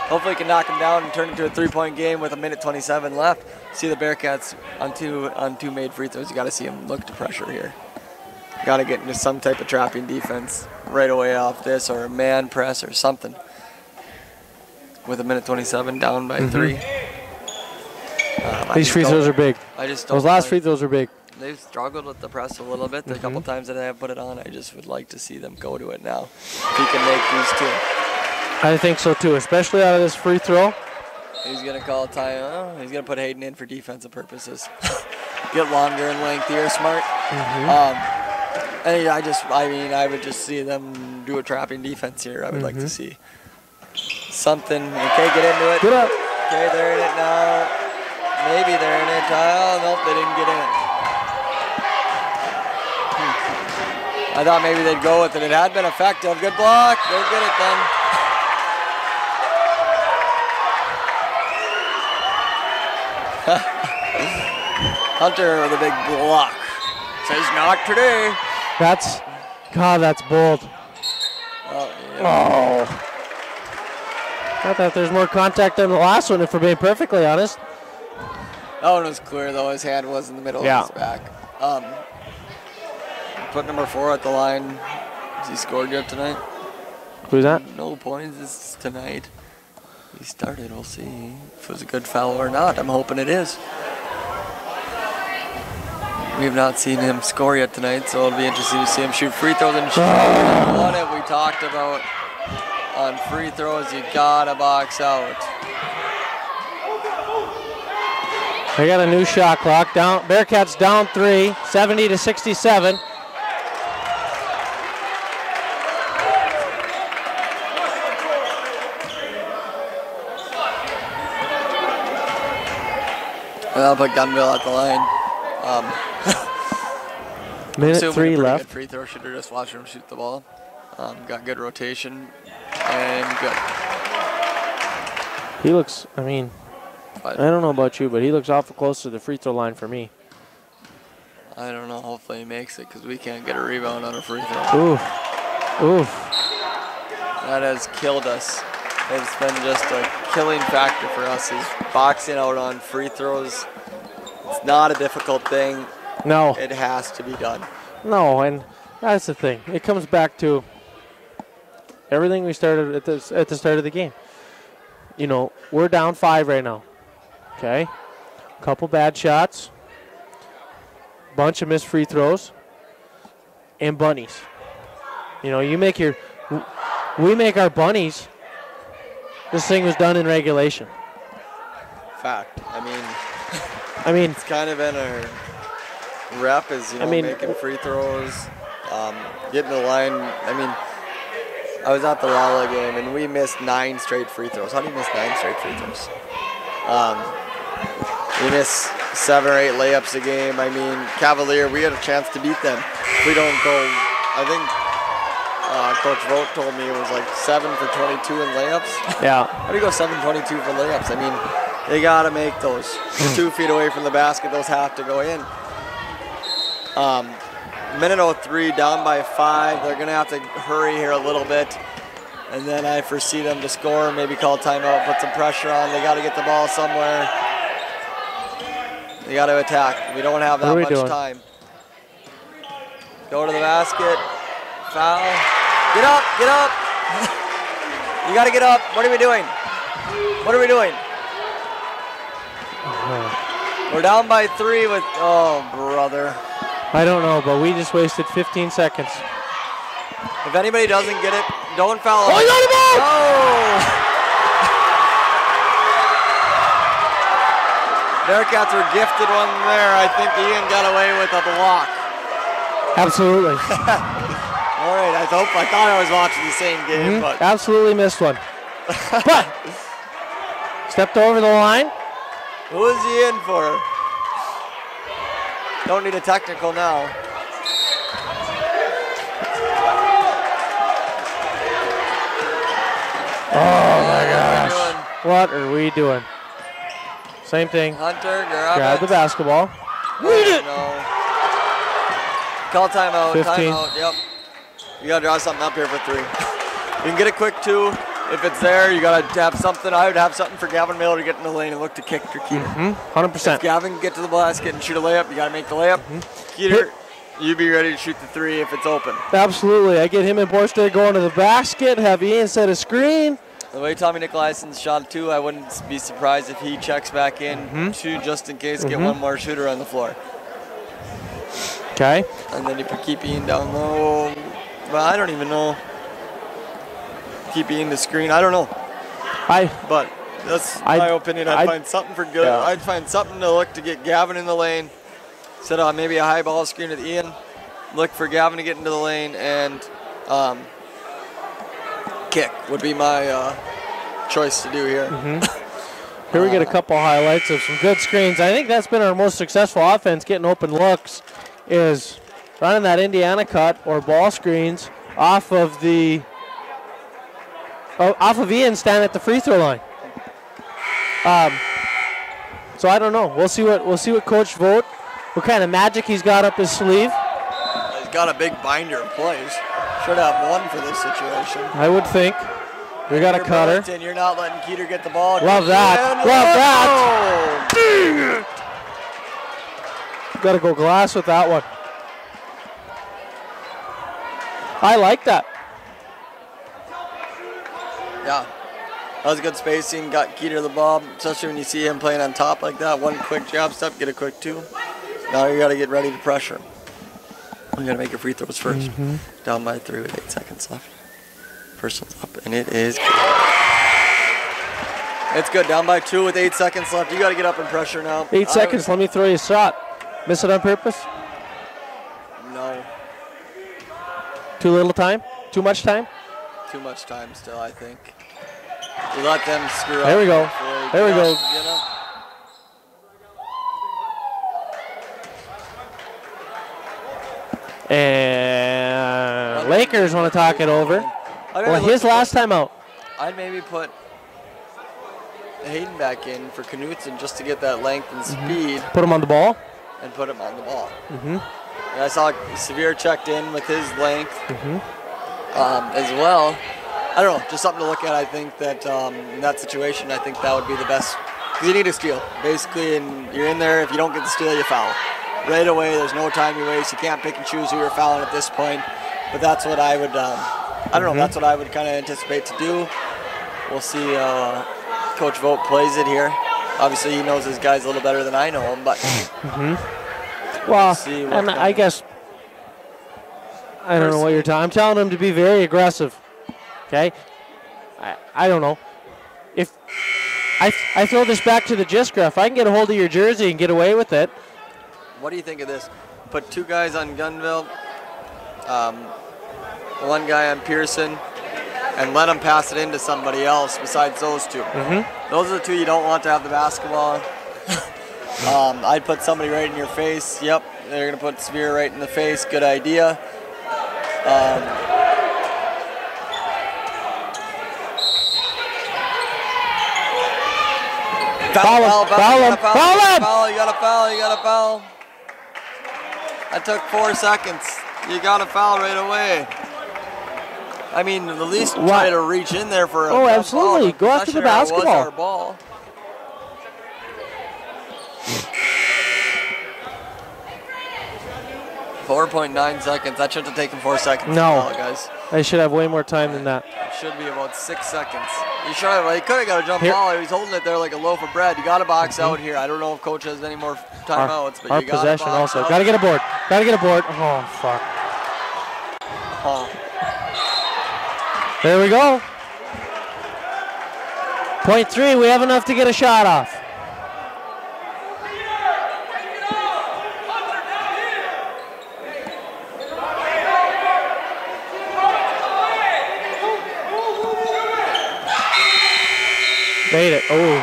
hopefully he can knock him down and turn it into a 3-point game with 1:27 left. See the Bearcats on two made free throws. You got to see him look to pressure here. Got to get into some type of trapping defense right away off this, or a man press or something. With 1:27 down by 3. These free throws are big. Those last free throws are big. They've struggled with the press a little bit. The couple times that they have put it on, I just would like to see them go to it now. If he can make these 2. I think so too, especially out of this free throw. He's going to call time. He's going to put Hayden in for defensive purposes. Get longer and lengthier, smart. And I would just see them do a trapping defense here. I would like to see something. Okay, get into it. Get up. Okay, they're in it now. Maybe they're in it. Oh, nope, they didn't get in it. I thought maybe they'd go with it. It had been effective. Good block. They'll get it done. Hunter with a big block. Says not today. That's bold. Oh. I thought there's more contact than the last one, if we're being perfectly honest. That one was clear, though. His hand was in the middle of his back. Put number 4 at the line. Has he scored yet tonight? Who's that? No points. This is tonight. He started. We'll see if it was a good foul or not. I'm hoping it is. We have not seen him score yet tonight, so it'll be interesting to see him shoot free throws and shoot. What have we talked about on free throws? You gotta box out. They got a new shot clock. Down. Bearcats down 3, 70-67. I'll put Gunville at the line. Minute 3 left. Good free throw shooter, just watching him shoot the ball. Got good rotation and good. He looks, I don't know about you, but he looks awful close to the free throw line for me. I don't know. Hopefully he makes it because we can't get a rebound on a free throw. Oof. That has killed us. It's been just a killing factor for us is boxing out on free throws. It's not a difficult thing. No. It has to be done. No, and that's the thing. It comes back to everything we started at the start of the game. We're down 5 right now. Okay? Couple bad shots. Bunch of missed free throws. And bunnies. We make our bunnies. This thing was done in regulation. Fact. It's kind of been our rep is, making free throws, getting the line. I was at the Rolla game, and we missed 9 straight free throws. How do you miss 9 straight free throws? You miss 7 or 8 layups a game. I mean, Cavalier, we had a chance to beat them. If we don't go, I think Coach Vogt told me it was like 7 for 22 in layups. Yeah. How do you go 7-22 for layups? I mean, they got to make those 2 feet away from the basket. Those have to go in. Minute 03, down by 5. They're going to have to hurry here a little bit. And then I foresee them to score, maybe call timeout, put some pressure on. They got to get the ball somewhere. They got to attack. We don't have that much time. Go to the basket. Foul. Get up, get up. You got to get up. What are we doing? What are we doing? We're down by 3 with, oh, brother. I don't know, but we just wasted 15 seconds. If anybody doesn't get it, don't foul. Oh, he got him out! Oh! Bearcats were gifted one there. I think Ian got away with a block. Absolutely. All right, I thought I was watching the same game, but absolutely missed one. But stepped over the line. Who is he in for? Don't need a technical now. Oh my gosh. What are we doing? Same thing. Hunter, grab the basketball. Read it! No. Call timeout. 15. Timeout, yep. You got to draw something up here for 3. You can get a quick 2. If it's there, you got to have something. I would have something for Gavin Miller to get in the lane and look to kick your Keeter. 100%. If Gavin can get to the basket and shoot a layup, you got to make the layup. Keeter, you be ready to shoot the 3 if it's open. Absolutely. I get him and Borster going to the basket, have Ian set a screen. The way Tommy Nicolaisen shot 2, I wouldn't be surprised if he checks back in 2 just in case, get one more shooter on the floor. Okay. And then you keep Ian down low. Well, I don't even know. Keep Ian the screen. I don't know. But that's my opinion. I'd find something for good. Yeah. I'd find something to look to get Gavin in the lane. Set on maybe a high ball screen with Ian. Look for Gavin to get into the lane and kick would be my choice to do here. Here we get a couple highlights of some good screens. I think that's been our most successful offense, getting open looks, is running that Indiana cut or ball screens off of the Ian standing at the free throw line. So I don't know. We'll see what Coach Vogt, what kind of magic he's got up his sleeve. He's got a big binder of plays. Should have one for this situation. I would think. We got a cutter. You're not letting Keeter get the ball. Love that. Love that. Got to go glass with that one. I like that. Yeah. That was good spacing. Got Keeter the ball, especially when you see him playing on top like that. One quick jab step, get a quick 2. Now you got to get ready to pressure. You got to make your free throws first. Down by 3 with 8 seconds left. First one's up, and it is good. It's good. Down by 2 with 8 seconds left. You got to get up and pressure now. 8 seconds. Let me throw you a shot. Miss it on purpose? No. Too little time? Too much time? Too much time still, I think. You let them screw up. There we go. There we go. And Lakers want to talk it over. Well, his last time out. I'd maybe put Hayden back in for Knutson just to get that length and speed. Put him on the ball? And put him on the ball. And I saw Severe checked in with his length as well. I don't know, just something to look at. I think that in that situation, I think that would be the best. Because you need a steal, basically, and you're in there. If you don't get the steal, you foul. Right away, there's no time you waste. You can't pick and choose who you're fouling at this point. But that's what I would, I don't know, that's what I would kind of anticipate to do. We'll see Coach Vogt plays it here. Obviously, he knows his guys a little better than I know him, but well, and I guess, I don't know what you're talking. I'm telling him to be very aggressive. Okay, I don't know. If I throw this back to the Jiskra, if I can get a hold of your jersey and get away with it. What do you think of this? Put 2 guys on Gunville, 1 guy on Pearson, and let them pass it into somebody else besides those 2. Those are the 2 you don't want to have the basketball. I'd put somebody right in your face. Yep, they're going to put Severe right in the face. Good idea. Foul, Foul him. you got a foul. That took 4 seconds. You got a foul right away. I mean, at least try to reach in there for a Oh, absolutely. ball. Go after the Was basketball. our ball. .9 seconds. That shouldn't have taken 4 seconds. No, guys. I should have way more time than that. It should be about 6 seconds. You should have. He could have got a jump ball. He was holding it there like a loaf of bread. You got to box out here. I don't know if coach has any more timeouts, but our you got possession also. Got to get a board. Oh fuck. There we go. .3. We have enough to get a shot off. Made it. Oh.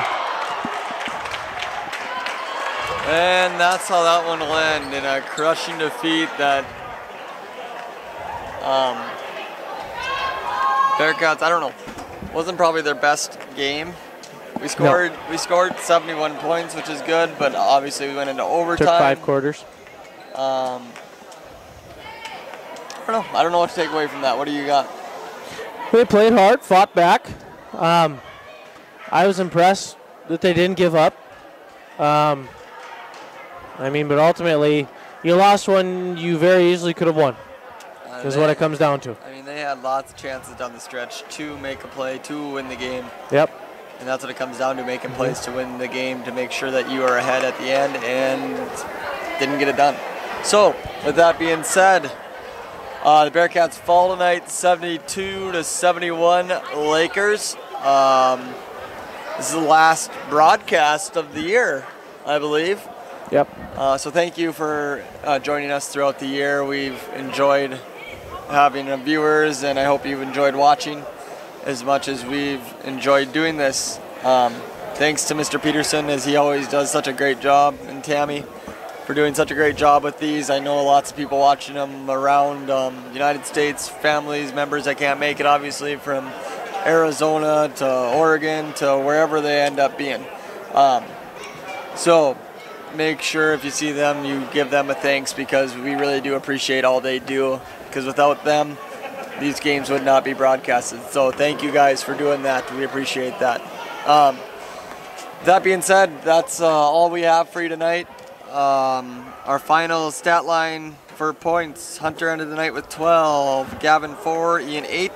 And that's how that one will end, in a crushing defeat that Bearcats, I don't know, wasn't probably their best game. We scored 71 points, which is good, but obviously we went into overtime. Took 5 quarters. I don't know what to take away from that. What do you got? They played hard, fought back. I was impressed that they didn't give up. But ultimately, you lost one you very easily could have won. Is what it comes down to. I mean, they had lots of chances down the stretch to make a play, to win the game. Yep. And that's what it comes down to, making plays to win the game, to make sure that you are ahead at the end, and didn't get it done. So, with that being said, the Bearcats fall tonight, 72-71 Lakers. This is the last broadcast of the year, I believe. Yep. So thank you for joining us throughout the year. We've enjoyed having viewers, and I hope you've enjoyed watching as much as we've enjoyed doing this. Thanks to Mr. Peterson, as he always does such a great job, and Tammy for doing such a great job with these. I know lots of people watching them around the United States, families, members that can't make it, obviously, from Arizona to Oregon to wherever they end up being. So make sure if you see them, you give them a thanks, because we really do appreciate all they do, because without them, these games would not be broadcasted. So thank you guys for doing that. We appreciate that. That being said, that's all we have for you tonight. Our final stat line for points: Hunter ended the night with 12, Gavin 4, Ian 8,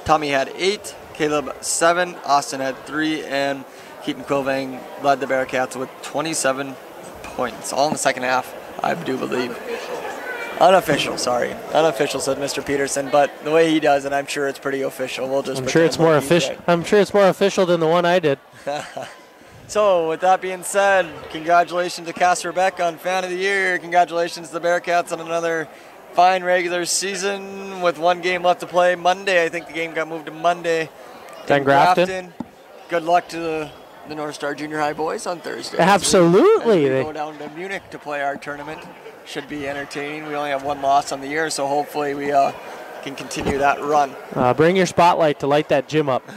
Tommy had 8, Caleb 7, Austin had 3, and Keaton Quilvang led the Bearcats with 27 points, all in the second half, I do believe. Unofficial, sorry. Unofficial, said Mr. Peterson, but the way he does it, I'm sure it's pretty official. We'll just I'm sure it's more official. Right. I'm sure it's more official than the one I did. So, with that being said, congratulations to Casper Beck on Fan of the Year. Congratulations to the Bearcats on another fine regular season with one game left to play. Monday, I think the game got moved to Monday. In Grafton. Good luck to the North Star Junior High boys on Thursday. Absolutely. As we go down to Munich to play our tournament. Should be entertaining. We only have one loss on the year, so hopefully we can continue that run. Bring your spotlight to light that gym up.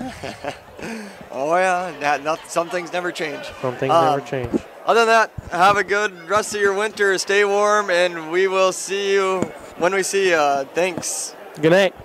Oh yeah, some things never change. Some things never change. Other than that, have a good rest of your winter. Stay warm, and we will see you when we see you. Thanks. Good night.